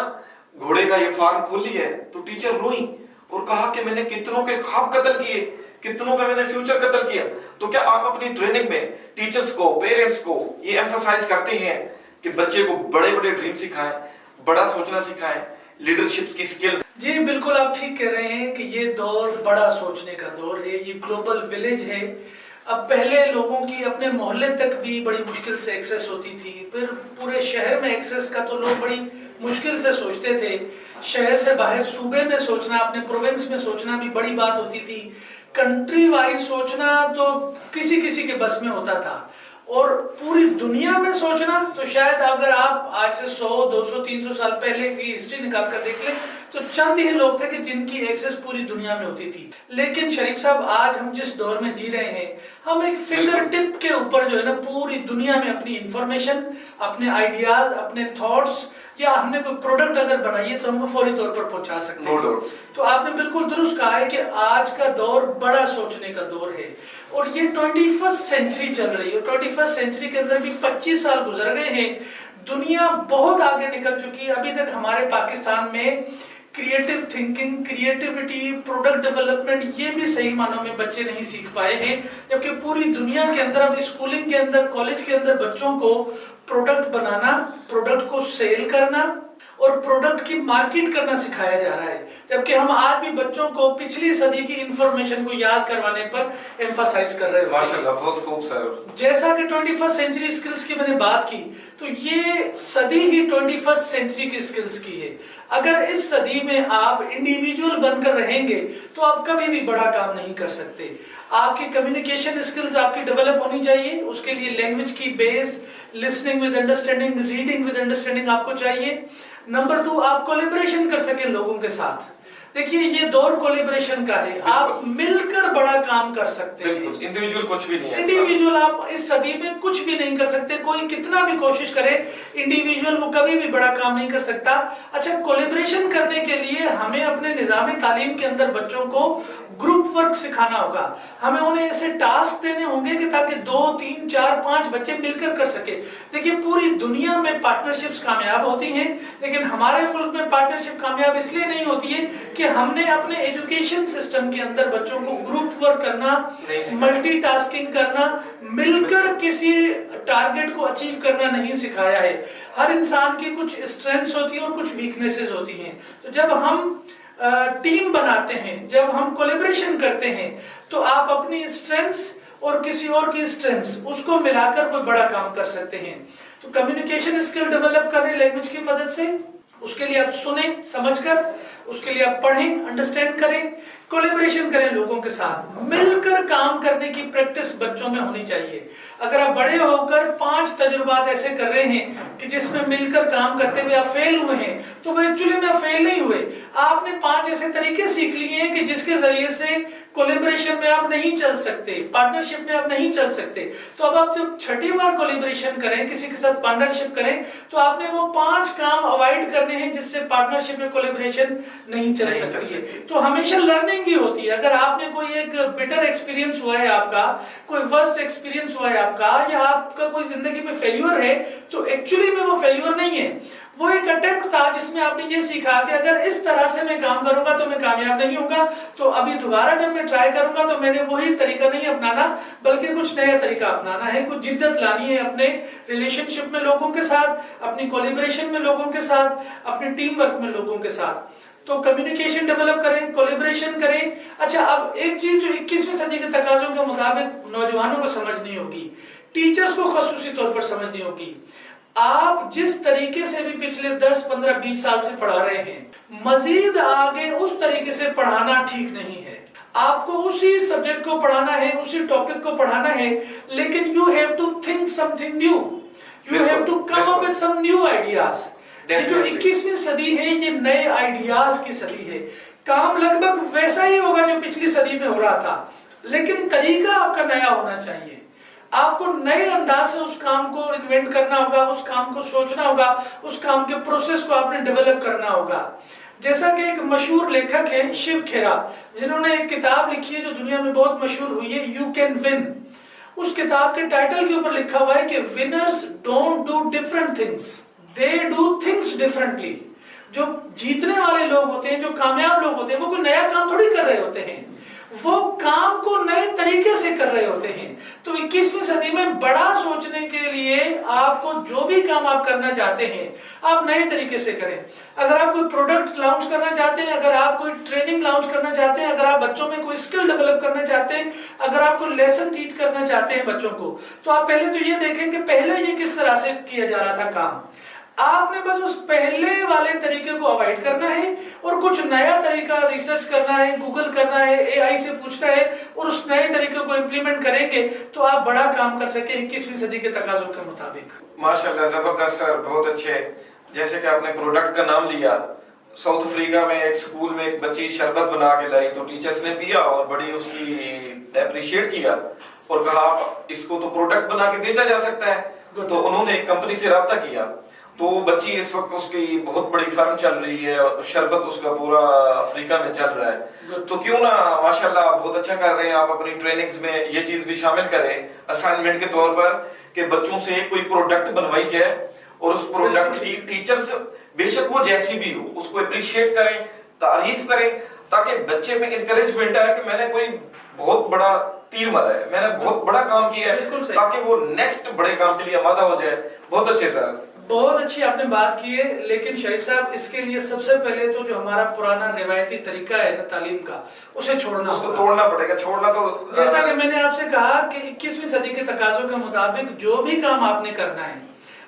گھوڑے کا یہ فارم کھول لیا ہے. تو ٹیچر روئی اور کہا کہ میں نے کتنوں کے خواب قتل کیے, کتنوں کا میں نے فیوچر قتل کیا. تو کیا آپ اپنی ٹریننگ میں ٹیچرز کو, پیرنٹس کو یہ ایمفسائز کرتے ہیں کہ بچے کو بڑے بڑے ڈریم سکھائیں, بڑا سوچنا سکھائیں, لیڈرشپ کی سکل؟ جی بالکل آپ ٹھیک کہہ رہے ہیں کہ یہ دور بڑا سوچنے کا دور ہے, یہ گلوبل ولیج ہے. اب پہلے لوگوں کی اپنے محلے تک بھی بڑی مشکل سے ایکسیس ہوتی تھی, پھر پورے شہر میں ایکسیس کا تو لوگ بڑی مشکل سے سوچتے تھے. شہر سے باہر صوبے میں سوچنا, اپنے پروونس میں سوچنا بھی بڑی بات ہوتی تھی. کنٹری وائز سوچنا تو کسی کسی کے بس میں ہوتا تھا, اور پوری دنیا میں سوچنا تو شاید اگر آپ آج سے 100, 200, 300 سال پہلے کی ہسٹری نکال کر دیکھ لیں تو چند ہی لوگ تھے کہ جن کی ایکسس پوری دنیا میں ہوتی تھی. لیکن شریف صاحب آج ہم جس دور میں جی رہے ہیں, ہم ایک فنگر ٹپ کے اوپر جو ہے نا پوری دنیا میں اپنی انفارمیشن, اپنے آئیڈیاز, اپنے تھاٹس, یا ہم نے کوئی پروڈکٹ اگر بنائی ہے تو ہم وہ فوری طور پر پہنچا سکتے ہیں. تو آپ نے بالکل درست کہا ہے کہ آج کا دور بڑا سوچنے کا دور ہے, اور یہ 21st سینچری چل رہی ہے. 21st سینچری کے اندر بھی 25 سال گزر گئے ہیں, دنیا بہت آگے نکل چکی ہے. ابھی تک ہمارے پاکستان میں creative thinking, creativity, product development یہ بھی صحیح معنوں میں بچے نہیں سیکھ پائے ہیں, جبکہ پوری دنیا کے اندر اب اسکولنگ کے اندر, کالج کے اندر بچوں کو پروڈکٹ بنانا, پروڈکٹ کو سیل کرنا اور پروڈکٹ کی مارکیٹ کرنا سکھایا جا رہا ہے. جبکہ ہم آج بھی بچوں کو پچھلی صدی کی انفارمیشن کو یاد کروانے پر ایمفاسائز کر رہے ہیں. ماشاءاللہ بہت خوب سر. جیسا کہ 21st سینچری سکلز کی میں نے بات کی, تو یہ صدی ہی 21st سینچری کی سکلز کی ہے. اگر اس صدی میں آپ انڈیویجول بن کر رہیں گے تو آپ کبھی بھی بڑا کام نہیں کر سکتے. آپ کی کمیونیکیشن سکلز آپ کی ڈیولپ ہونی چاہیے. اس کے لیے لینگویج کی base, listening with understanding, reading with understanding آپ کو چاہیے. نمبر 2, آپ کولیبریشن کر سکیں لوگوں کے ساتھ. دیکھیے یہ دور کولیبریشن کا ہے, آپ مل کر بڑا کام کر سکتے ہیں. انڈیویجول کچھ بھی نہیں ہے, انڈیویجول آپ اس صدی میں کچھ بھی نہیں کر سکتے. کوئی کتنا بھی کوشش کرے انڈیویجول وہ کبھی بھی بڑا کام نہیں کر سکتا. اچھا, کولیبریشن کرنے کے لیے ہمیں اپنے نظام تعلیم کے اندر بچوں کو گروپ ورک سکھانا ہوگا. ہمیں انہیں ایسے ٹاسک دینے ہوں گے کہ تاکہ 2, 3, 4, 5 بچے مل کر سکے. دیکھیے پوری دنیا میں پارٹنرشپس کامیاب ہوتی ہیں, لیکن ہمارے ملک میں پارٹنرشپ کامیاب اس لیے نہیں ہوتی ہے کہ ہم نے اپنے ایجوکیشن سسٹم کے اندر بچوں کو گروپ ورک کرنا, ملٹی ٹاسکنگ کرنا, مل کر کسی ٹارگٹ کو اچیو کرنا نہیں سکھایا ہے. ہر انسان کی کچھ اسٹرینتھس ہوتی ہیں اور کچھ ویکنیسز ہوتی ہیں. تو جب ہم ٹیم بناتے ہیں, جب ہم کولیبریشن کرتے ہیں, تو آپ اپنی اسٹرینتھس اور کسی اور کی اسٹرینتھس اس کو ملا کر کوئی بڑا کام کر سکتے ہیں. تو کمیونیکیشن اسکل ڈیولپ کریں لینگویج کی مدد سے. اس کے لیے آپ سنیں سمجھ کر, اس کے لیے آپ پڑھیں, انڈرسٹینڈ کریں, کولیبریشن کریں لوگوں کے ساتھ, مل کر کام کرنے کی پریکٹس بچوں میں ہونی چاہیے. اگر آپ بڑے ہو کر 5 تجربات ایسے کر رہے ہیں کہ جس میں مل کر کام کرتے ہوئے آپ فیل ہوئے ہیں, تو وہ ایکچولی میں آپ فیل نہیں ہوئے. آپ نے 5 ایسے طریقے سیکھ لیے ہیں کہ جس کے ذریعے سے کولیبریشن میں آپ نہیں چل سکتے, پارٹنرشپ میں آپ نہیں چل سکتے. تو اب آپ جب چھٹی بار کولیبریشن کریں, کسی کے ساتھ پارٹنرشپ کریں, تو آپ نے وہ 5 کام اوائڈ کرنے ہیں جس سے پارٹنرشپ میں کولیبریشن نہیں چل سکتی ہے. تو ہمیشہ لرننگ ہی ہوتی ہے. اگر آپ نے کوئی ایک بٹر ایکسپیرینس ہوا ہے آپ کا, کوئی ورسٹ ایکسپیرینس ہوا ہے آپ کا, یا آپ کا کوئی زندگی میں فیلیور ہے, تو ایکچولی میں وہ فیلیور نہیں ہے, وہ ایک اٹیمپٹ تھا جس میں آپ نے یہ سیکھا کہ اگر اس طرح سے میں کام کروں گا تو میں کامیاب نہیں ہوں گا، تو ابھی دوبارہ جب میں ٹرائی کروں گا تو میں نے وہی طریقہ نہیں اپنانا بلکہ کچھ نیا طریقہ اپنانا ہے، کچھ جدت لانی ہے اپنے ریلیشن شپ میں لوگوں کے ساتھ، اپنی کولیبریشن میں لوگوں کے ساتھ، اپنے ٹیم ورک میں لوگوں کے ساتھ۔ تو کمیونیکیشن ڈیولپ کریں، کولیبریشن کریں۔ اچھا، اب ایک چیز جو 21ویں صدی کے تقاضوں کے مطابق نوجوانوں کو سمجھنی ہوگی، ٹیچرز کو خصوصی طور پر سمجھنی ہوگی، آپ جس طریقے سے بھی پچھلے 10 15 20 سال سے پڑھا رہے ہیں، مزید آگے اس طریقے سے پڑھانا ٹھیک نہیں ہے۔ آپ کو اسی سبجیکٹ کو پڑھانا ہے، اسی ٹاپک کو پڑھانا ہے، لیکن you have to think something new, you have to come up with some new ideas۔ یہ جو 21ویں صدی ہے یہ نئے آئیڈیاز کی صدی ہے۔ کام لگ بھگ ویسا ہی ہوگا جو پچھلی صدی میں ہو رہا تھا، لیکن طریقہ آپ کا نیا ہونا چاہیے۔ آپ کو نئے انداز سے اس کام کو انوینٹ کرنا ہوگا، اس کام کو سوچنا ہوگا، اس کام کے پروسیس کو آپ نے ڈیولپ کرنا ہوگا۔ جیسا کہ ایک مشہور لیکھک ہیں شیو کھیرا، جنہوں نے ایک کتاب لکھی ہے جو دنیا میں بہت مشہور ہوئی ہے، یو کین ون۔ اس کتاب کے ٹائٹل کے اوپر لکھا ہوا ہے کہ winners don't do different things, they do things differently۔ جو جیتنے والے لوگ ہوتے ہیں، جو کامیاب لوگ ہوتے ہیں، وہ کوئی نیا کام تھوڑی کر رہے ہوتے ہیں، وہ کام کو نئے طریقے سے کر رہے ہوتے ہیں۔ تو 21ویں صدی میں بڑا سوچنے کے لیے آپ کو جو بھی کام آپ کرنا چاہتے ہیں آپ نئے طریقے سے کریں۔ اگر آپ کوئی پروڈکٹ لانچ کرنا چاہتے ہیں، اگر آپ کوئی ٹریننگ لانچ کرنا چاہتے ہیں، اگر آپ بچوں میں کوئی اسکل ڈیولپ کرنا چاہتے ہیں، اگر آپ کوئی لیسن ٹیچ کرنا چاہتے ہیں بچوں کو، تو آپ پہلے تو یہ دیکھیں کہ پہلے یہ کس طرح سے کیا جا رہا تھا کام۔ آپ نے بس اس پہلے والے طریقے کو اوائڈ کرنا ہے اور کچھ نیا طریقہ ریسرچ کرنا ہے، گوگل کرنا ہے، اے آئی سے پوچھنا ہے اور اس نئے طریقے کو امپلیمنٹ کریں گے تو آپ بڑا کام کر سکیں 21ویں صدی کے تقاضوں کے مطابق۔ ماشاءاللہ، زبردست سر، بہت اچھے۔ جیسے کہ آپ نے پروڈکٹ کا نام لیا، ساؤتھ افریقہ میں ایک سکول میں ایک بچی شربت بنا کے لائی تو ٹیچرز نے پیا اور بڑی اس کی اپریشیٹ کیا اور کہا اس کو تو پروڈکٹ بنا کے بیچا جا سکتا ہے۔ تو انہوں نے ایک کمپنی سے رابطہ کیا، تو بچی اس وقت اس کی بہت بڑی فرم چل رہی ہے، شربت اس کا پورا افریقہ میں چل رہا ہے۔ تو کیوں نہ ماشاءاللہ آپ بہت اچھا کر رہے ہیں، آپ اپنی ٹریننگز میں یہ چیز بھی شامل کریں اسائنمنٹ کے طور پر کہ بچوں سے کوئی پروڈکٹ بنوائی جائے اور اس پروڈکٹ کی ٹیچرز بے شک وہ جیسی بھی ہو اس کو اپریشیٹ کریں، تعریف کریں، تاکہ بچے میں انکریجمنٹ آئے کہ میں نے کوئی بہت بڑا تیر مارا ہے، میں نے بہت بڑا کام کیا ہے، تاکہ وہ نیکسٹ بڑے کام کے لیے آمادہ ہو جائے۔ بہت اچھے سر، بہت اچھی آپ نے بات کی ہے، لیکن شریف صاحب اس کے لیے سب سے پہلے تو جو ہمارا پرانا روایتی طریقہ ہے نا تعلیم کا، اسے چھوڑنا، اس کو توڑنا پڑے گا۔ چھوڑنا تو جیسا کہ میں نے آپ سے کہا کہ 21ویں صدی کے تقاضوں کے مطابق جو بھی کام آپ نے کرنا ہے،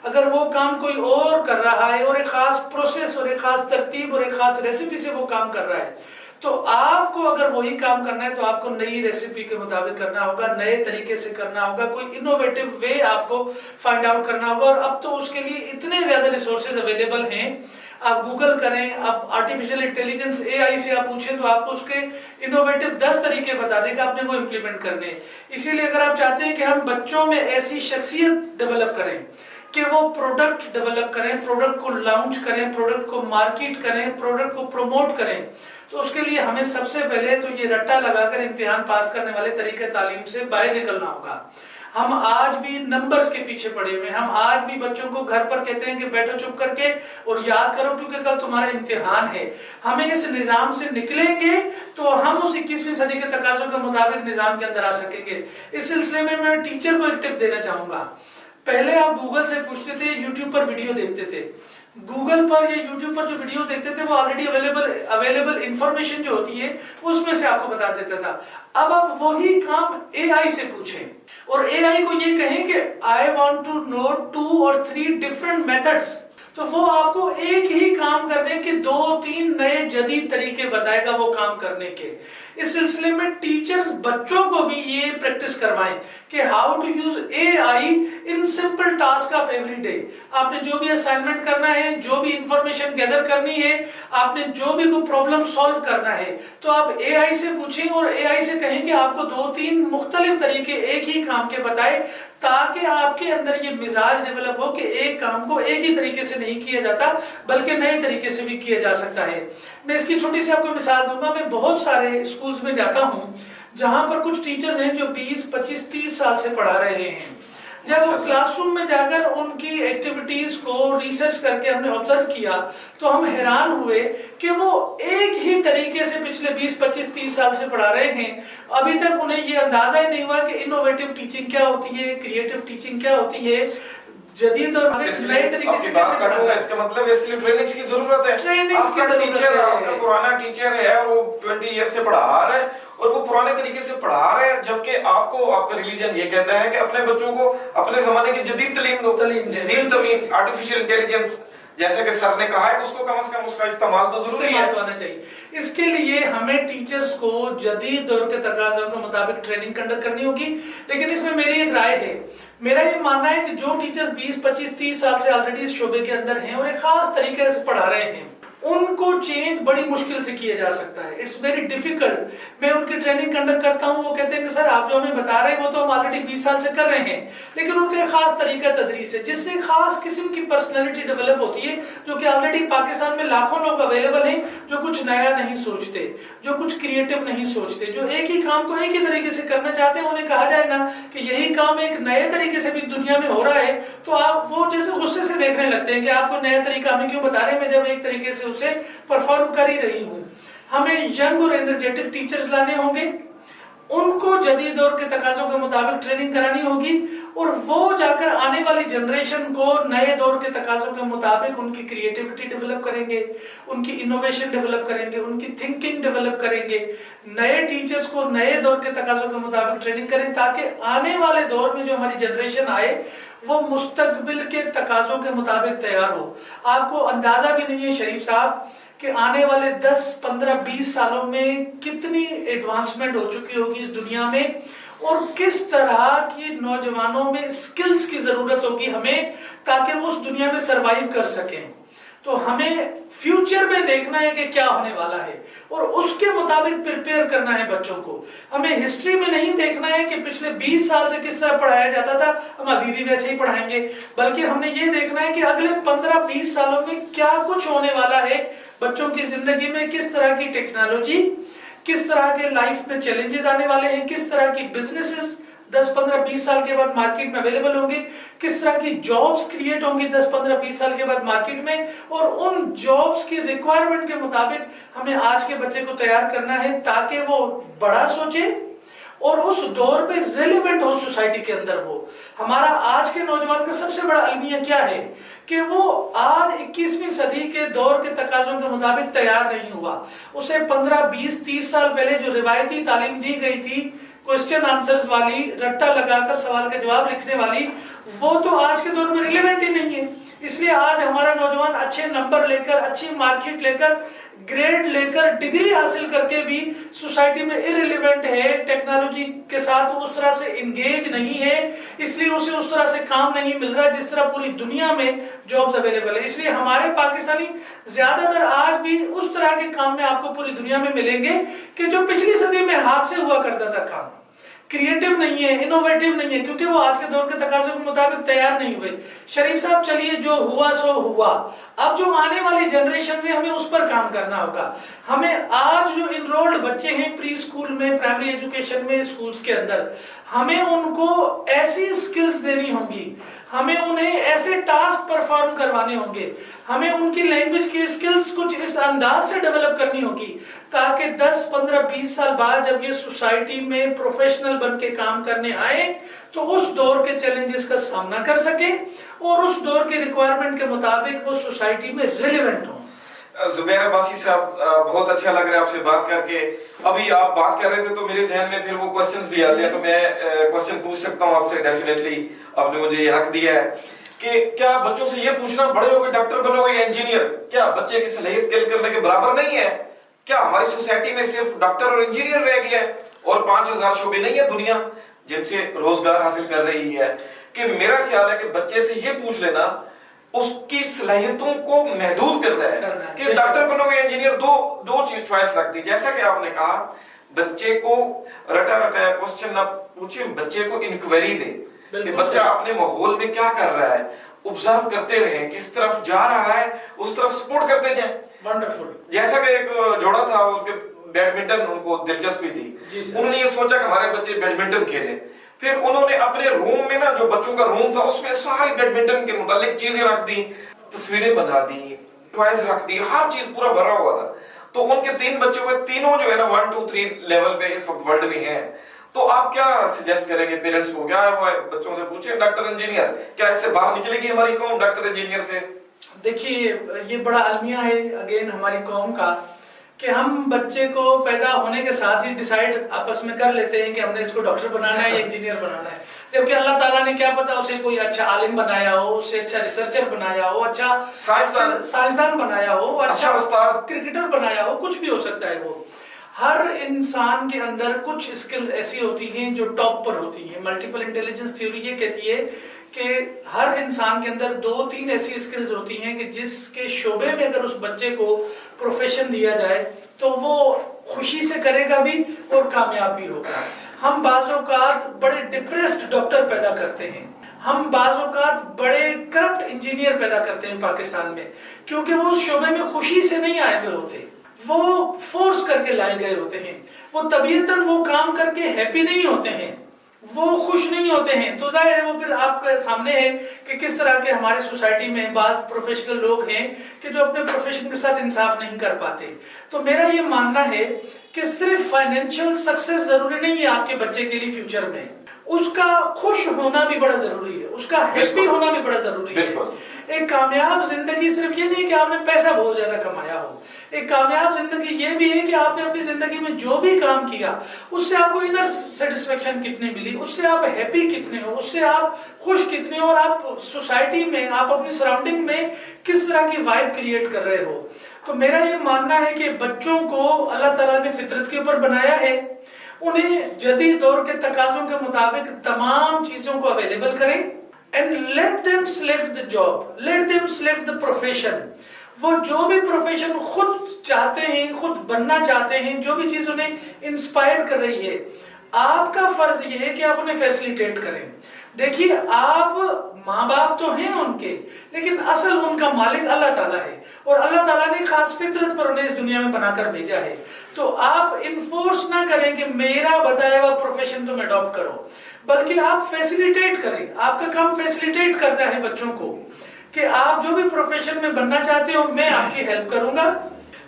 اگر وہ کام کوئی اور کر رہا ہے اور ایک خاص پروسیس اور ایک خاص ترتیب اور ایک خاص ریسیپی سے وہ کام کر رہا ہے، تو آپ کو اگر وہی کام کرنا ہے تو آپ کو نئی ریسیپی کے مطابق کرنا ہوگا، نئے طریقے سے کرنا ہوگا، کوئی انوویٹو وے آپ کو فائنڈ آؤٹ کرنا ہوگا۔ اور اب تو اس کے لیے اتنے زیادہ ریسورسز اویلیبل ہیں، آپ گوگل کریں، آپ آرٹیفیشل انٹیلیجنس اے آئی سے آپ پوچھیں تو آپ کو اس کے انوویٹو 10 طریقے بتا دے گا، آپ نے وہ امپلیمنٹ کرنے ہیں۔ اسی لیے اگر آپ چاہتے ہیں کہ ہم بچوں میں ایسی شخصیت ڈیولپ کریں کہ وہ پروڈکٹ ڈیولپ کریں، پروڈکٹ کو لانچ کریں، پروڈکٹ کو مارکیٹ کریں، پروڈکٹ کو پروموٹ کریں، تو اس کے لیے ہمیں سب سے پہلے تو یہ رٹا لگا کر امتحان پاس کرنے والے طریقہ تعلیم سے باہر نکلنا ہوگا۔ ہم آج بھی نمبرز کے پیچھے پڑے ہوئے ہیں، ہم آج بھی بچوں کو گھر پر کہتے ہیں کہ بیٹھو چپ کر کے اور یاد کرو کیونکہ کل تمہارا امتحان ہے۔ ہمیں اس نظام سے نکلیں گے تو ہم اس 21ویں صدی کے تقاضوں کے مطابق نظام کے اندر آ سکیں گے۔ اس سلسلے میں میں ٹیچر کو ایک ٹپ دینا چاہوں گا۔ پہلے آپ گوگل سے پوچھتے تھے، یوٹیوب پر ویڈیو دیکھتے تھے، گوگل پر یا یوٹیوب پر جو ویڈیو دیکھتے تھے وہ آلریڈی اویلیبل انفارمیشن جو ہوتی ہے اس میں سے آپ کو بتا دیتا تھا۔ اب آپ وہی کام اے آئی سے پوچھیں اور اے آئی کو یہ کہیں کہ I want to know 2 or 3 different methods، تو وہ آپ کو ایک ہی کام کرنے کے 2-3 نئے جدید طریقے بتائے گا وہ کام کرنے کے۔ اس سلسلے میں ٹیچرز بچوں کو بھی یہ پریکٹس کروائیں کہ how to use A I in simple task of every day. آپ نے جو بھی اسائنمنٹ کرنا ہے، جو بھی انفارمیشن گیدر کرنی ہے، آپ نے جو بھی کوئی پرابلم سالو کرنا ہے، تو آپ اے آئی سے پوچھیں اور اے آئی سے کہیں کہ آپ کو 2-3 مختلف طریقے ایک ہی کام کے بتائے، تاکہ آپ کے اندر یہ مزاج ڈیولپ ہو کہ ایک کام کو ایک ہی طریقے سے نہیں کیا جاتا بلکہ نئے طریقے سے بھی کیا جا سکتا ہے۔ میں اس کی چھوٹی سی آپ کو مثال دوں گا۔ میں بہت سارے اسکولز میں جاتا ہوں جہاں پر کچھ ٹیچرز ہیں جو 20-25-30 سال سے پڑھا رہے ہیں۔ جب وہ کلاس روم میں جا کر ان کی ایکٹیویٹیز کو ریسرچ کر کے ہم نے آبزرو کیا تو ہم حیران ہوئے کہ وہ ایک ہی طریقے سے پچھلے 20 25 30 سال سے پڑھا رہے ہیں. ابھی تک انہیں یہ اندازہ ہی نہیں ہوا کہ انوویٹو ٹیچنگ کیا ہوتی ہے, کریٹو ٹیچنگ کیا ہوتی ہے, جدید اور نئے طریقے سے کیسے پڑھانا ہے. اس کا مطلب اس کے لیے ٹریننگز کی ضرورت ہے. ٹریننگز کی ضرورت ہے. آپ کا پرانا ٹیچر ہے اور وہ 20 ایئر سے پڑھا رہا ہے اور وہ پرانے طریقے سے پڑھا رہا ہے, جبکہ آپ کو آپ کا ریلیجن یہ کہتا ہے کہ اپنے بچوں کو اپنے زمانے کی جدید تعلیم دو, جدید تعلیم, آرٹیفیشل انٹیلیجنس جیسے کہ سر نے کہا ہے, اس کو کم از کم اس کا استعمال تو ضروری ہے. ہونا چاہیے. اس کے لیے ہمیں ٹیچرز کو جدید دور کے تقاضوں کے مطابق ٹریننگ کنڈکٹ کرنی ہوگی. لیکن اس میں میری ایک رائے ہے, میرا یہ ماننا ہے کہ جو ٹیچر 20 25 30 سال سے آلریڈی اس شعبے کے اندر ہیں اور ایک خاص طریقے سے پڑھا رہے ہیں, ان کو چینج بڑی مشکل سے کیا جا سکتا ہے. It's very difficult. میں ان کی ٹریننگ کنڈکٹ کرتا ہوں, وہ کہتے ہیں کہ سر آپ جو ہمیں بتا رہے ہیں وہ تو ہم آلریڈی 20 سال سے کر رہے ہیں, لیکن ان کا ایک خاص طریقہ تدریس ہے جس سے خاص قسم کی پرسنالٹی ڈیولپ ہوتی ہے, جو کہ آلریڈی پاکستان میں لاکھوں لوگ اویلیبل ہیں جو کچھ نیا نہیں سوچتے, جو کچھ کریٹو نہیں سوچتے, جو ایک ہی کام کو ایک ہی طریقے سے کرنا چاہتے ہیں. انہیں کہا جائے نا کہ یہی کام ایک نئے طریقے سے بھی دنیا میں ہو رہا ہے تو آپ وہ جیسے غصے سے دیکھنے لگتے ہیں کہ آپ کو نیا طریقہ ہمیں کیوں بتا رہے ہیں, میں جب ایک طریقے سے اسے پرفارم کر ہی رہی ہوں. ہمیں ینگ اور انرجیٹک ٹیچرز لانے ہوں گے, ان کو جدید دور کے تقاضوں کے مطابق ٹریننگ کرانی ہوگی, اور وہ جا کر آنے والی جنریشن کو نئے دور کے تقاضوں کے مطابق ان کی کریٹیوٹی ڈیولپ کریں گے, ان کی انوویشن ڈیولپ کریں گے, ان کی تھنکنگ ڈیولپ کریں گے. نئے ٹیچرز کو نئے دور کے تقاضوں کے مطابق ٹریننگ کریں تاکہ آنے والے دور میں جو ہماری جنریشن آئے وہ مستقبل کے تقاضوں کے مطابق تیار ہو. آپ کو اندازہ بھی نہیں ہے شریف صاحب کہ آنے والے 10 15 20 سالوں میں کتنی ایڈوانسمنٹ ہو چکی ہوگی اس دنیا میں, اور کس طرح کی نوجوانوں میں سکلز کی ضرورت ہوگی ہمیں تاکہ وہ اس دنیا میں سروائیو کر سکیں. تو ہمیں فیوچر میں دیکھنا ہے کہ کیا ہونے والا ہے اور اس کے مطابق پریپیئر کرنا ہے بچوں کو. ہمیں ہسٹری میں نہیں دیکھنا ہے کہ پچھلے 20 سال سے کس طرح پڑھایا جاتا تھا ہم ابھی بھی ویسے ہی پڑھائیں گے, بلکہ ہم نے یہ دیکھنا ہے کہ اگلے 15 20 سالوں میں کیا کچھ ہونے والا ہے بچوں کی زندگی میں, کس طرح کی ٹیکنالوجی, کس طرح کے لائف میں چیلنجز آنے والے ہیں, کس طرح کی بزنسز 10 15 20 سال کے بعد مارکیٹ میں اویلیبل ہوں گے, کس طرح کی جابز کریٹ ہوں گی 10 15 20 سال کے بعد مارکیٹ میں, اور ان جابز کی ریکوائرمنٹ کے مطابق ہمیں آج کے بچے کو تیار کرنا ہے تاکہ وہ بڑا سوچے اور اس دور پہ ریلیونٹ ہو سوسائٹی کے اندر. وہ ہمارا آج کے نوجوان کا سب سے بڑا المیہ کیا ہے کہ وہ آج 21ویں صدی کے دور کے تقاضوں کے مطابق تیار نہیں ہوا. اسے 15 20 30 سال پہلے جو روایتی تعلیم دی گئی تھی, کوسچن آنسرز والی, رٹا لگا کر سوال کا جواب لکھنے والی, وہ تو آج کے دور میں ریلیونٹ ہی نہیں ہے. اس لیے آج ہمارا نوجوان اچھے نمبر لے کر, اچھی مارکیٹ لے کر, گریڈ لے کر, ڈگری حاصل کر کے بھی سوسائٹی میں irrelevant ہے, ٹیکنالوجی کے ساتھ وہ اس طرح سے انگیج نہیں ہے, اس لیے اسے اس طرح سے کام نہیں مل رہا جس طرح پوری دنیا میں جابز اویلیبل ہے. اس لیے ہمارے پاکستانی زیادہ تر آج بھی اس طرح کے کام میں آپ کو پوری دنیا میں ملیں گے کہ جو پچھلی صدی میں ہاتھ سے ہوا کرتا تھا کام. کریٹو نہیں ہے, انوویٹو نہیں ہے, کیونکہ وہ آج کے دور کے تقاضوں کے مطابق تیار نہیں ہوئے. شریف صاحب چلیے جو ہوا سو ہوا, اب جو آنے والی جنریشن سے ہمیں اس پر کام کرنا ہوگا. ہمیں آج جو انرولڈ بچے ہیں پری اسکول میں, پرائمری ایجوکیشن میں, اسکولز کے اندر, ہمیں ان کو ایسی سکلز دینی ہوں گی, ہمیں انہیں ایسے ٹاسک پرفارم کروانے ہوں گے, ہمیں ان کی لینگویج کی سکلز کچھ اس انداز سے ڈیولپ کرنی ہوگی تاکہ 10 15 20 سال بعد جب یہ سوسائٹی میں پروفیشنل بن کے کام کرنے آئے تو اس دور کے چیلنجز کا سامنا کر سکیں اور اس دور کے ریکوائرمنٹ کے مطابق وہ سوسائٹی میں ریلیونٹ ہوں. زبیر عباسی صاحب, بہت اچھا لگ رہا ہے آپ سے بات کر کے. ابھی آپ بات کر رہے تھے تو میرے ذہن میں پھر وہ کوسچنز بھی آتے ہیں, تو میں کوسچن پوچھ سکتا ہوں آپ سے. ڈیفینیٹلی آپ نے مجھے یہ حق دیا ہے کہ کیا بچوں سے یہ پوچھنا بڑے ہو کے ڈاکٹر بنو گے یا انجینئر, کیا بچے کی صلاحیت کل کرنے کے برابر نہیں ہے؟ کیا ہماری سوسائٹی میں صرف ڈاکٹر اور انجینئر رہ گیا ہے اور 5000 شعبے نہیں ہے دنیا جن سے روزگار حاصل کر رہی ہے؟ کہ میرا خیال ہے کہ بچے سے یہ پوچھ لینا اس کی صلاحیتوں کو محدود کرنا ہے کہ ڈاکٹر بنو گے انجینئر, دو چوائس رکھ دی. جیسا کہ آپ نے کہا بچے کو رٹا رٹا کوسچن نہ پوچھیں, بچے کو انکوائری دیں کہ بچہ اپنے ماحول میں کیا کر رہا ہے, observe کرتے رہیں, کس طرف جا رہا ہے اس طرف سپورٹ کرتے جائیں. ونڈرفل. جیسا کہ ایک جوڑا تھا ان کے بیڈمنٹن ان کو دلچسپی تھی, انہوں نے یہ سوچا کہ ہمارے بچے بیڈمنٹن کھیلیں, پھر انہوں نے اپنے روم میں نا جو بچوں کا روم تھا اس میں ساری بیڈمنٹن کے متعلق چیزیں رکھ دی، تصویریں بنا دی، ٹوائز رکھ دی، ہر چیز پورا بھرا ہوا تھا. تو ان کے 3 بچے ہوئے، تینوں جو ہے نا 1 2 3 لیول پہ اس وقت ورلڈ میں ہیں. تو آپ کیا سجیسٹ کریں گے پیرنٹس کو؟ کیا وہ بچوں سے پوچھیں ڈاکٹر انجینئر، کیا اس سے باہر نکلے گی ہماری قوم ڈاکٹر انجینئر سے؟ دیکھیے یہ بڑا المیہ ہے اگین ہماری قوم کا کہ ہم بچے کو پیدا ہونے کے ساتھ ہی ڈیسائیڈ آپس میں کر لیتے ہیں کہ ہم نے اس کو ڈاکٹر بنانا ہے یا انجینئر بنانا ہے، جبکہ اللہ تعالیٰ نے کیا پتا اسے کوئی اچھا عالم بنایا ہو، اسے اچھا ریسرچر بنایا ہو، اچھا سائنسدان بنایا ہو، اچھا استاد کرکٹر بنایا ہو، کچھ بھی ہو سکتا ہے. وہ ہر انسان کے اندر کچھ اسکلز ایسی ہوتی ہیں جو ٹاپ پر ہوتی ہیں. ملٹیپل انٹیلیجنس تھیوری یہ کہتی ہے کہ ہر انسان کے اندر 2-3 ایسی اسکلز ہوتی ہیں کہ جس کے شعبے میں اگر اس بچے کو پروفیشن دیا جائے تو وہ خوشی سے کرے گا بھی اور کامیاب بھی ہوگا. ہم بعض اوقات بڑے ڈپریسڈ ڈاکٹر پیدا کرتے ہیں، ہم بعض اوقات بڑے کرپٹ انجینئر پیدا کرتے ہیں پاکستان میں، کیونکہ وہ اس شعبے میں خوشی سے نہیں آئے ہوئے ہوتے، وہ فورس کر کے لائے گئے ہوتے ہیں، وہ طبیعتاً وہ کام کر کے ہیپی نہیں ہوتے ہیں، وہ خوش نہیں ہوتے ہیں. تو ظاہر ہے وہ پھر آپ کے سامنے ہے کہ کس طرح کے ہمارے سوسائٹی میں بعض پروفیشنل لوگ ہیں کہ جو اپنے پروفیشن کے ساتھ انصاف نہیں کر پاتے. تو میرا یہ ماننا ہے کہ صرف فائنینشیل سکسس ضروری نہیں ہے آپ کے بچے کے لیے فیوچر میں، اس کا خوش ہونا بھی بڑا ضروری ہے، اس کا ہیپی ہونا بھی بڑا ضروری ہے. ایک کامیاب زندگی صرف یہ نہیں کہ آپ نے پیسہ بہت زیادہ کمایا ہو، ایک کامیاب زندگی یہ بھی ہے کہ آپ نے اپنی زندگی میں جو بھی کام کیا اس سے آپ کو انر سیٹسفیکشن کتنی ملی، اس سے آپ ہیپی کتنے ہو، اس سے آپ خوش کتنے ہو، اور آپ سوسائٹی میں، آپ اپنی سراؤنڈنگ میں کس طرح کی وائب کریٹ کر رہے ہو. تو میرا یہ ماننا ہے کہ بچوں کو اللہ تعالیٰ نے فطرت کے اوپر بنایا ہے، انہیں جدید دور کے تقاضوں کے مطابق تمام چیزوں کو اویلیبل کریں and let them select the job, let them select the profession. وہ جو بھی پروفیشن خود چاہتے ہیں، خود بننا چاہتے ہیں، جو بھی چیز انہیں انسپائر کر رہی ہے، آپ کا فرض یہ ہے کہ آپ انہیں فیسیلیٹیٹ کریں. دیکھیے آپ ماں باپ تو ہیں ان کے، لیکن اصل ان کا مالک اللہ تعالیٰ ہے، اور اللہ تعالیٰ نے خاص فطرت پر انہیں اس دنیا میں بنا کر بھیجا ہے. تو آپ انفورس نہ کریں کہ میرا بتایا ہوا پروفیشن تم اڈاپٹ کرو، بلکہ آپ فیسیلیٹیٹ کریں. آپ کا کام فیسیلیٹیٹ کرنا ہے بچوں کو کہ آپ جو بھی پروفیشن میں بننا چاہتے ہو میں آپ کی ہیلپ کروں گا،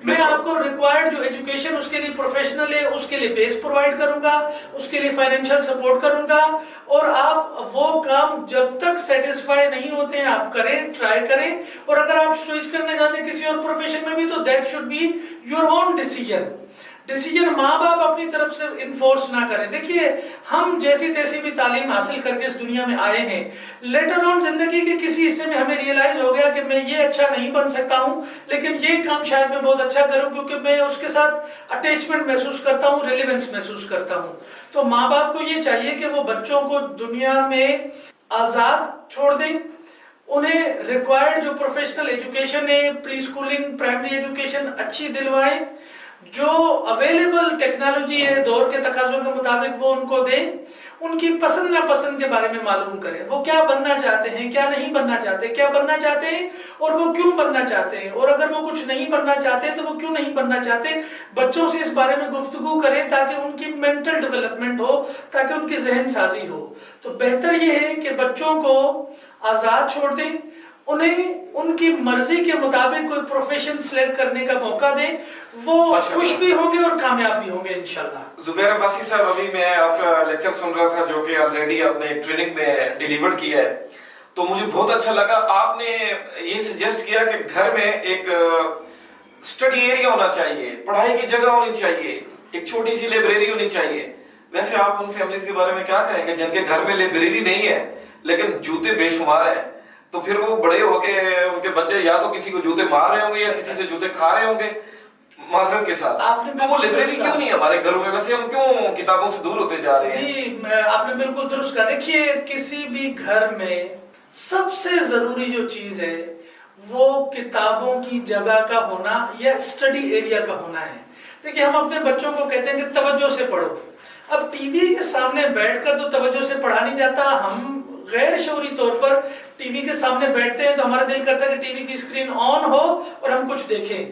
میں آپ کو ریکوائرڈ جو ایجوکیشن اس کے لیے پروفیشنل ہے اس کے لیے بیس پرووائڈ کروں گا، اس کے لیے فائنینشیل سپورٹ کروں گا. اور آپ وہ کام جب تک سیٹسفائی نہیں ہوتے ہیں آپ کریں، ٹرائی کریں. اور اگر آپ سوئچ کرنا چاہتے ہیں کسی اور پروفیشن میں بھی تو that should be your own decision. ماں باپ اپنی طرف سے انفورس نہ کریں. دیکھیے ہم جیسی تیسی بھی تعلیم حاصل کر کے اس دنیا میں آئے ہیں، لیٹر آن زندگی کے کسی حصے میں ہمیں ریئلائز ہو گیا کہ میں یہ اچھا نہیں بن سکتا ہوں، لیکن یہ کام شاید میں بہت اچھا کروں کیونکہ میں اس کے ساتھ اٹیچمنٹ محسوس کرتا ہوں، ریلیونس محسوس کرتا ہوں. تو ماں باپ کو یہ چاہیے کہ وہ بچوں کو دنیا میں آزاد چھوڑ دیں، انہیں ریکوائرڈ جو پروفیشنل ایجوکیشن ہے، پری اسکولنگ، پرائمری ایجوکیشن اچھی دلوائیں، جو اویلیبل ٹیکنالوجی ہے دور کے تقاضوں کے مطابق وہ ان کو دیں. ان کی پسند ناپسند کے بارے میں معلوم کریں، وہ کیا بننا چاہتے ہیں، کیا نہیں بننا چاہتے، کیا بننا چاہتے ہیں اور وہ کیوں بننا چاہتے ہیں، اور اگر وہ کچھ نہیں بننا چاہتے تو وہ کیوں نہیں بننا چاہتے. بچوں سے اس بارے میں گفتگو کریں تاکہ ان کی مینٹل ڈیولپمنٹ ہو، تاکہ ان کی ذہن سازی ہو. تو بہتر یہ ہے کہ بچوں کو آزاد چھوڑ دیں، انہیں ان کی مرضی کے مطابق کوئی پروفیشن سلیکٹ کرنے کا موقع دیں، وہ خوش بھی ہوں گے اور کامیاب بھی ہوں گے انشاءاللہ. زبیر عباسی صاحب، ابھی میں آپ کا لیکچر سن رہا تھا جو کہ آلریڈی آپ نے ٹریننگ میں ڈیلیورڈ کیا ہے، تو مجھے بہت اچھا لگا. آپ نے یہ سجیسٹ کیا کہ گھر میں ایک اسٹڈی ایریا ہونا چاہیے، پڑھائی کی جگہ ہونی چاہیے، ایک چھوٹی سی لائبریری ہونی چاہیے. ویسے آپ ان فیملیز کے بارے میں کیا کہیں گے جن کے گھر میں لائبریری نہیں ہے لیکن جوتے بے شمار ہیں؟ تو پھر وہ بڑے ہو کے ان کے بچے یا تو کسی کو جوتے مار رہے ہوں گے یا کسی سے جوتے کھا رہے ہوں گے معذرت کے ساتھ. تو وہ لائبریری کیوں نہیں ہے ہمارے گھروں میں؟ ویسے ہم کیوں کتابوں سے دور ہوتے جا رہے ہیں؟ جی آپ نے بالکل درست کہا. دیکھیے کسی بھی گھر میں سب سے ضروری جو چیز ہے وہ کتابوں کی جگہ کا ہونا یا اسٹڈی ایریا کا ہونا ہے. دیکھیے ہم اپنے بچوں کو کہتے ہیں کہ توجہ سے پڑھو. اب ٹی وی کے سامنے بیٹھ کر تو توجہ سے پڑھا نہیں جاتا. ہم غیر شعوری طور پر ٹی وی کے سامنے بیٹھتے ہیں تو ہمارا دل کرتا ہے کہ ٹی وی کی اسکرین آن ہو اور ہم کچھ دیکھیں.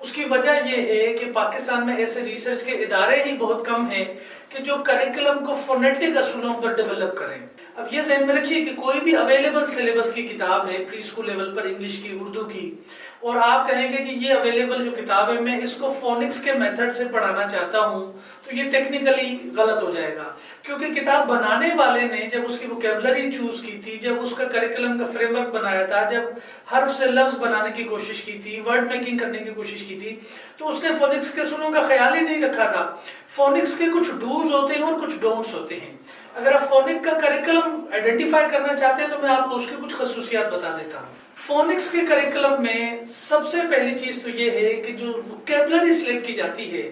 اس کی وجہ یہ ہے کہ پاکستان میں ایسے ریسرچ کے ادارے ہی بہت کم ہیں کہ جو کریکلم کو فونیٹک اصولوں پر ڈیولپ کریں۔ اب یہ ذہن میں رکھیے کہ کوئی بھی اویلیبل سلیبس کی کتاب ہے پری اسکول لیول پر انگلش کی، اردو کی، اور آپ کہیں گے جی یہ اویلیبل جو کتاب ہے میں اس کو فونکس کے میتھڈ سے پڑھانا چاہتا ہوں، تو یہ ٹیکنیکلی غلط ہو جائے گا، کیونکہ کتاب بنانے والے نے جب اس کی ووکیبلری چوز کی تھی، جب اس کا کریکلم کا فریم ورک بنایا تھا، جب حرف سے لفظ بنانے کی کوشش کی تھی، ورڈ میکنگ کرنے کی کوشش کی تھی، تو اس نے فونکس کے اصولوں کا خیال ہی نہیں رکھا تھا۔ فونکس کے کچھ ڈوز ہوتے ہیں اور کچھ ڈونٹس ہوتے ہیں۔ اگر آپ فونک کا کریکلم آئیڈینٹیفائی کرنا چاہتے ہیں تو میں آپ کو اس کی کچھ خصوصیات بتا دیتا ہوں۔ فونکس کے کریکلم میں سب سے پہلی چیز تو یہ ہے کہ جو ووکیبلری سلیکٹ کی جاتی ہے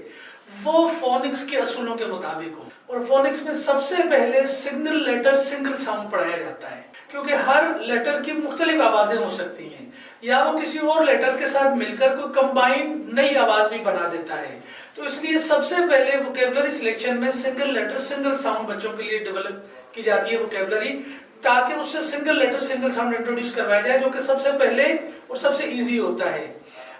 وہ فونکس کے اصولوں کے مطابق ہو، اور فونکس میں سب سے پہلے سنگل لیٹر سنگل ساؤنڈ پڑھایا جاتا ہے، کیونکہ ہر لیٹر کی مختلف آوازیں ہو سکتی ہیں، یا وہ کسی اور لیٹر کے ساتھ مل کر کوئی کمبائن نئی آواز بھی بنا دیتا ہے۔ تو اس لیے سب سے پہلے ووکیبلری سلیکشن میں سنگل لیٹر سنگل ساؤنڈ بچوں کے لیے ڈیولپ کی جاتی ہے ووکیبلری، تاکہ اس سے single letter single sound introduce کروایا جائے، جو کہ سب سے پہلے اور سب سے ایزی ہوتا ہے۔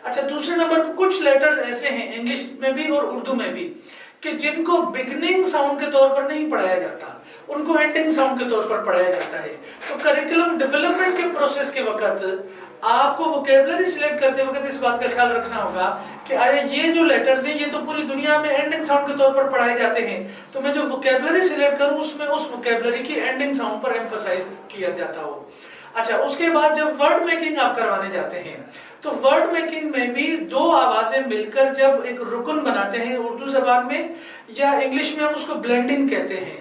اچھا، دوسرے نمبر پر کچھ لیٹرز ایسے ہیں انگلش میں بھی اور اردو میں بھی کہ جن کو بگننگ ساؤنڈ کے طور پر نہیں پڑھایا جاتا، ان کو اینڈنگ ساؤنڈ کے طور پر پڑھایا جاتا ہے۔ تو کریکلم ڈیولپمنٹ کے پروسیس کے وقت آپ کو ووکیبلری سلیکٹ کرتے وقت اس بات کا خیال رکھنا ہوگا کہ آیا یہ جو لیٹرز ہیں یہ تو پوری دنیا میں اینڈنگ ساؤنڈ کے طور پر پڑھائے جاتے ہیں، تو میں جو ووکیبلری سلیکٹ کروں اس میں اس ووکیبلری کی اینڈنگ ساؤنڈ پر ایمفسائز کیا جاتا ہو۔ اچھا، اس کے بعد جب ورڈ میکنگ آپ کروانے جاتے ہیں تو ورڈ میکنگ میں بھی دو آوازیں مل کر جب ایک رکن بناتے ہیں، اردو زبان میں یا انگلش میں ہم اس کو بلینڈنگ کہتے ہیں،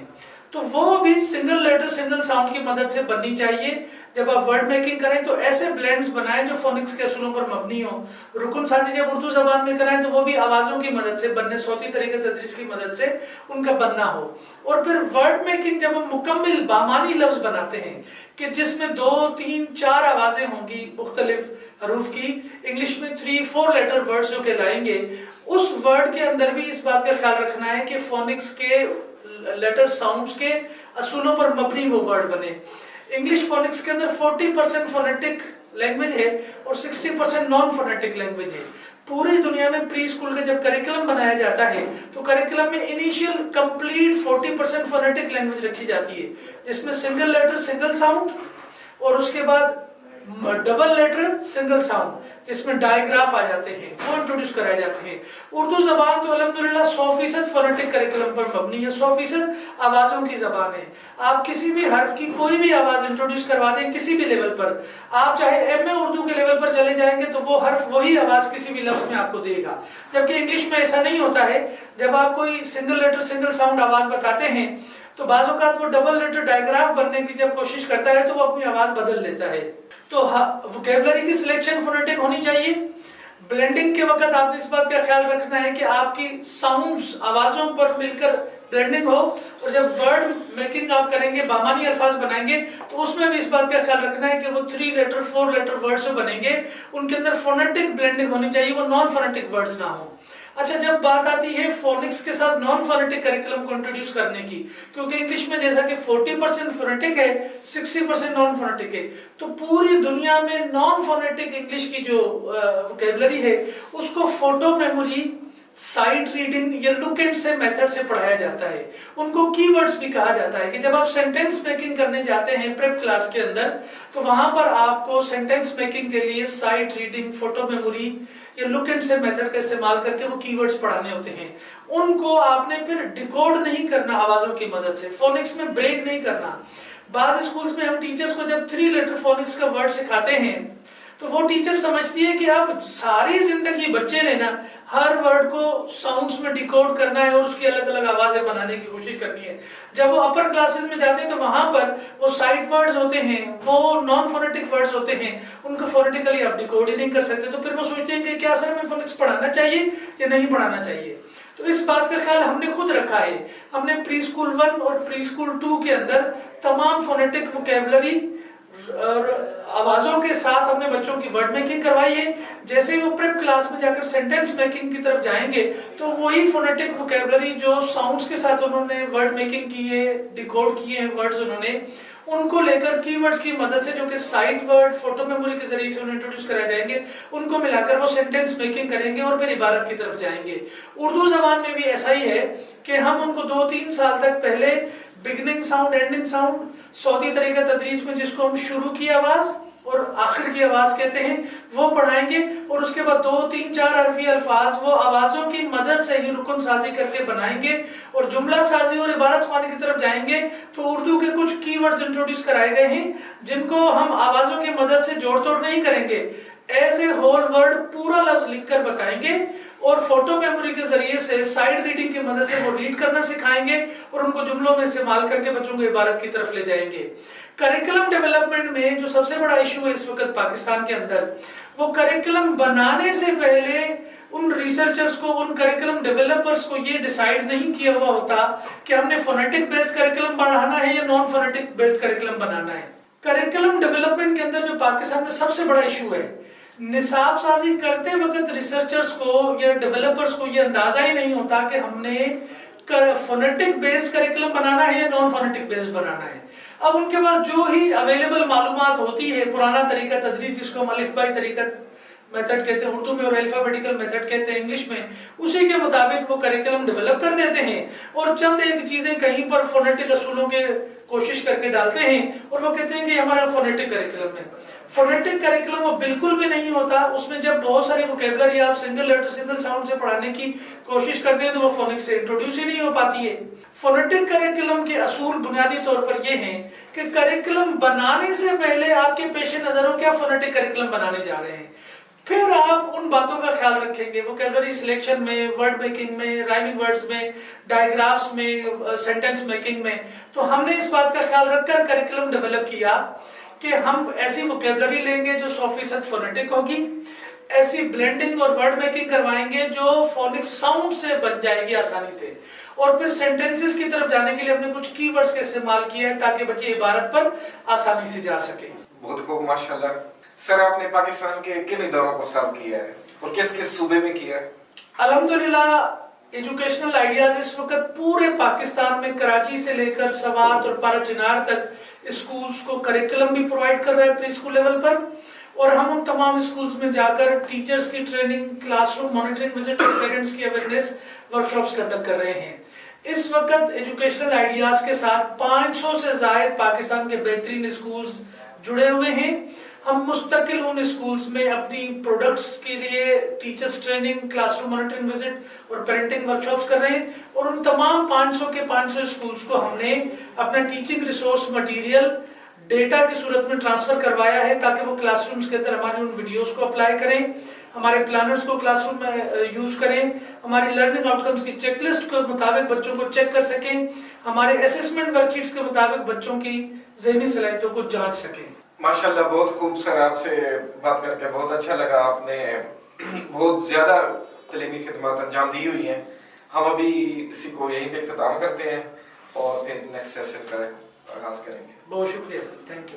تو وہ بھی سنگل لیٹر سنگل ساؤنڈ کی مدد سے بننی چاہیے۔ جب آپ ورڈ میکنگ کریں تو ایسے بلینڈز بنائیں جو فونکس کے اصولوں پر مبنی ہوں۔ رکن سازی جب اردو زبان میں کریں تو وہ بھی آوازوں کی مدد سے بننے، صوتی طریقہ تدریس کی مدد سے ان کا بننا ہو۔ اور پھر ورڈ میکنگ جب ہم مکمل بامانی لفظ بناتے ہیں کہ جس میں 2 3 4 آوازیں ہوں گی مختلف حروف کی، انگلش میں 3 4 لیٹر ورڈز جو کہلائیں گے، اس ورڈ کے اندر بھی اس بات کا خیال رکھنا ہے کہ فونکس کے لیٹر ساؤنڈز کے اصولوں پر مبنی وہ ورڈ بنے۔ انگلش فونکس کے اندر 40% فونیٹک لینگویج ہے اور 60% نان فونیٹک لینگویج ہے۔ پوری دنیا میں پری اسکول کا جب کریکلم بنایا جاتا ہے تو کریکلم میں انیشیل کمپلیٹ 40% فونیٹک لینگویج رکھی جاتی ہے، جس میں سنگل لیٹر سنگل ساؤنڈ اور اس کے بعد ڈبل لیٹر سنگل ساؤنڈ، جس میں ڈائیگراف آ جاتے ہیں، وہ انٹروڈیوس کرائے جاتے ہیں۔ اردو زبان تو الحمدللہ 100% فونیٹک کریکلم پر مبنی ہے، 100% آوازوں کی زبان ہے۔ آپ کسی بھی حرف کی کوئی بھی آواز انٹروڈیوس کروا دیں کسی بھی لیول پر، آپ چاہے ایم اے اردو کے لیول پر چلے جائیں گے تو وہ حرف وہی آواز کسی بھی لفظ میں آپ کو دے گا، جبکہ انگلش میں ایسا نہیں ہوتا ہے۔ جب آپ کوئی سنگل لیٹر سنگل ساؤنڈ آواز بتاتے ہیں تو بعض اوقات وہ ڈبل لیٹر ڈائیگراف بننے کی جب کوشش کرتا ہے تو وہ اپنی آواز بدل لیتا ہے۔ تو ووکیبلری کی سلیکشن فونیٹک ہونی چاہیے۔ بلینڈنگ کے وقت آپ نے اس بات کا خیال رکھنا ہے کہ آپ کی ساؤنڈز آوازوں پر مل کر بلینڈنگ ہو، اور جب ورڈ میکنگ آپ کریں گے، بامانی الفاظ بنائیں گے، تو اس میں بھی اس بات کا خیال رکھنا ہے کہ وہ 3 لیٹر 4 لیٹر ورڈز جو بنیں گے ان کے اندر فونیٹک بلینڈنگ ہونی چاہیے، وہ نان فونیٹک ورڈز نہ ہوں۔ اچھا، جب بات آتی ہے فونکس کے ساتھ نان فونیٹک کریکلم کو انٹروڈیوس کرنے کی، کیونکہ انگلش میں جیسا کہ 40% فونیٹک ہے، 60% نان فونیٹک ہے، تو پوری دنیا میں نان فونیٹک انگلش کی جو ووکیبلری ہے اس کو فوٹو میموری، سائٹ ریڈنگ یا لک اینڈ سے میتھڈ سے پڑھایا جاتا ہے۔ ان کو کی ورڈز بھی کہا جاتا ہے کہ جب آپ سینٹینس میکنگ کرنے جاتے ہیں پریپ کلاس کے اندر تو وہاں پر آپ کو سینٹینس میکنگ کے لیے سائٹ ریڈنگ، فوٹو میموری یا لک اینڈ سے میتھڈ کا استعمال کر کے وہ کی ورڈز پڑھانے ہوتے ہیں۔ ان کو آپ نے پھر ڈیکوڈ نہیں کرنا آوازوں کی مدد سے، فونکس میں بریک نہیں کرنا۔ بعض اسکولز میں ہم ٹیچرز کو جب 3 لیٹر فونکس کا ورڈ سکھاتے ہیں تو وہ ٹیچر سمجھتی ہے کہ اب ساری زندگی بچے نے نا ہر ورڈ کو ساؤنڈز میں ڈیکوڈ کرنا ہے اور اس کی الگ الگ آوازیں بنانے کی کوشش کرنی ہے۔ جب وہ اپر کلاسز میں جاتے ہیں تو وہاں پر وہ سائٹ ورڈز ہوتے ہیں، وہ نان فونیٹک ورڈز ہوتے ہیں، ان کو فونیٹیکلی آپ ڈیکوڈ ہی نہیں کر سکتے، تو پھر وہ سوچتے ہیں کہ کیا سر ہمیں فونکس پڑھانا چاہیے یا نہیں پڑھانا چاہیے۔ تو اس بات کا خیال ہم نے خود رکھا ہے۔ ہم نے پری اسکول 1 اور پری اسکول 2 کے اندر تمام فونیٹک ووکیبلری، اور آوازوں کے ساتھ ہم نے بچوں کی ورڈ میکنگ کروائی ہے. جیسے وہ پریپ کلاس میں جا کر سینٹینس میکنگ کی طرف جائیں گے تو وہی فونیٹک ووکیبلری جو ساؤنڈز کے ساتھ انہوں نے ورڈ میکنگ کی ہے، ڈیکوڈ کیے ہیں ورڈز انہوں نے، ان کو لے کر کی ورڈز کی مدد سے جو کہ سائٹ ورڈ فوٹو میموری کے ذریعے سے انہیں انٹروڈیوس کرائے جائیں گے، ان کو ملا کر وہ سینٹینس میکنگ کریں گے اور پھر عبارت کی طرف جائیں گے. اردو زبان میں بھی ایسا ہی ہے کہ ہم ان کو 2-3 سال تک پہلے بگننگ ساؤنڈ، اینڈنگ ساؤنڈ، سعودی طریقہ تدریس میں جس کو ہم شروع کی آواز اور آخر کی آواز کہتے ہیں وہ پڑھائیں گے، اور اس کے بعد 2-3-4 حرفی الفاظ وہ آوازوں کی مدد سے ہی رکن سازی کر کے بنائیں گے اور جملہ سازی اور عبارت خوانی کی طرف جائیں گے. تو اردو کے کچھ کی ورڈز انٹروڈیوس کرائے گئے ہیں جن کو ہم آوازوں کی مدد سے جوڑ توڑ نہیں کریں گے، ایز اے ہول ورڈ پورا لفظ لکھ کر بتائیں گے اور فوٹو میموری کے ذریعے سے سائیڈ ریڈنگ کی مدد سے وہ ریڈ کرنا سکھائیں گے اور ان کو جملوں میں استعمال کر کے بچوں کو عبارت کی طرف لے جائیں گے. کریکلم ڈیولپمنٹ میں جو سب سے بڑا ایشو ہے اس وقت پاکستان کے اندر، وہ کریکلم بنانے سے پہلے ان ریسرچرز کو، ان کریکلم ڈیولپرز کو یہ ڈیسائیڈ نہیں کیا ہوا ہوتا کہ ہم نے فونیٹک بیسڈ کریکلم بنانا ہے یا نان فونیٹک بیسڈ کریکلم بنانا ہے. کریکلم ڈیولپمنٹ کے اندر جو پاکستان میں سب سے بڑا ایشو ہے، نصاب سازی کرتے وقت ریسرچرز کو یا ڈیولپرز کو یہ اندازہ ہی نہیں ہوتا کہ ہم نے فونیٹک بیسڈ کریکلم بنانا ہے یا نان فونیٹک بیسڈ بنانا ہے. اب ان کے پاس جو ہی اویلیبل معلومات ہوتی ہے، پرانا طریقہ تدریس جس کو ہم الف بائی طریقہ میتھڈ کہتے ہیں اردو میں اور الفابیٹیکل میتھڈ کہتے ہیں انگلش میں، اسی کے مطابق وہ کریکلم ڈیولپ کر دیتے ہیں اور چند ایک چیزیں کہیں پر فونیٹک اصولوں کے کوشش کر کے ڈالتے ہیں اور وہ کہتے ہیں کہ ہمارا فونیٹک کریکلم ہے. فونیٹک کریکلم وہ بالکل بھی نہیں ہوتا. اس میں جب بہت ساری ووکیبلری آپ سنگل لیٹر سنگل ساؤنڈ سے پڑھانے کی کوشش کرتے ہیں تو وہ فونک سے انٹروڈیوس ہی نہیں ہو پاتی ہے. فونیٹک کریکلم کے اصول بنیادی طور پر یہ ہیں کہ کریکلم بنانے سے پہلے آپ کے پیش نظر ہو کیا فونیٹک کریکلم بنانے جا رہے ہیں، پھر آپ ان باتوں کا خیال رکھیں گے ووکیبلری سلیکشن میں، ورڈ میکنگ میں، رائمنگ ورڈز میں، ڈائیگرافس میں، سینٹینس میکنگ میں. تو ہم نے اس بات کا خیال رکھ کر کریکلم ڈیولپ کیا کہ ہم ایسی ووکیبلری لیں گے جو 100% فونیٹک ہوگی، ایسی بلینڈنگ اور ورڈ میکنگ کروائیں گے جو فونک ساؤنڈ سے بن جائے گی آسانی سے، اور پھر سینٹینسز کی طرف جانے کے لیے ہم نے کچھ کی ورڈز کا استعمال کیا ہے تاکہ بچے عبارت پر آسانی سے جا سکیں. بہت خوب، ماشاءاللہ. سر آپ نے پاکستان کے کن اداروں کو سرو کیا ہے اور کس کس صوبے میں کیا ہے؟ الحمدللہ ایجوکیشنل آئیڈیاز اس وقت پورے پاکستان میں کراچی سے لے کر سوات اور پارا چنار تک اسکولز کو کریکلم بھی پرووائڈ کر رہے ہیں پری اسکول لیول پر، اور ہم ان تمام اسکولز میں جا کر ٹیچرز کی training, class room monitoring visit اور پیرنٹس کی اویئرنیس ورکشاپس کنڈکٹ کر رہے ہیں. اس وقت ایجوکیشنل آئیڈیاز کے ساتھ 500 سے زائد پاکستان کے بہترین اسکولز جڑے ہوئے ہیں. ہم مستقل ان اسکولز میں اپنی پروڈکٹس کے لیے teachers training, class room monitoring visit اور پیرنٹنگ ورکشاپس کر رہے ہیں، اور ان تمام 500 کے 500 اسکولز کو ہم نے اپنا ٹیچنگ ریسورس مٹیریل ڈیٹا کی صورت میں ٹرانسفر کروایا ہے تاکہ وہ کلاس رومز کے اندر ہماری ان ویڈیوز کو اپلائی کریں، ہمارے پلانرز کو کلاس روم میں یوز کریں، ہماری لرننگ آؤٹ کمز کی چیک لسٹ کے مطابق بچوں کو چیک کر سکیں، ہمارے اسسمنٹ ورک شیٹس کے مطابق بچوں کی ذہنی صلاحیتوں کو جانچ سکیں. ماشاءاللہ بہت خوب سر، آپ سے بات کر کے بہت اچھا لگا. آپ نے بہت زیادہ تعلیمی خدمات انجام دی ہوئی ہیں. ہم ابھی اسی کو یہیں پہ اختتام کرتے ہیں اور پھر نیکسٹ سیشن کا آغاز کریں گے. بہت شکریہ سر، تھینک یو.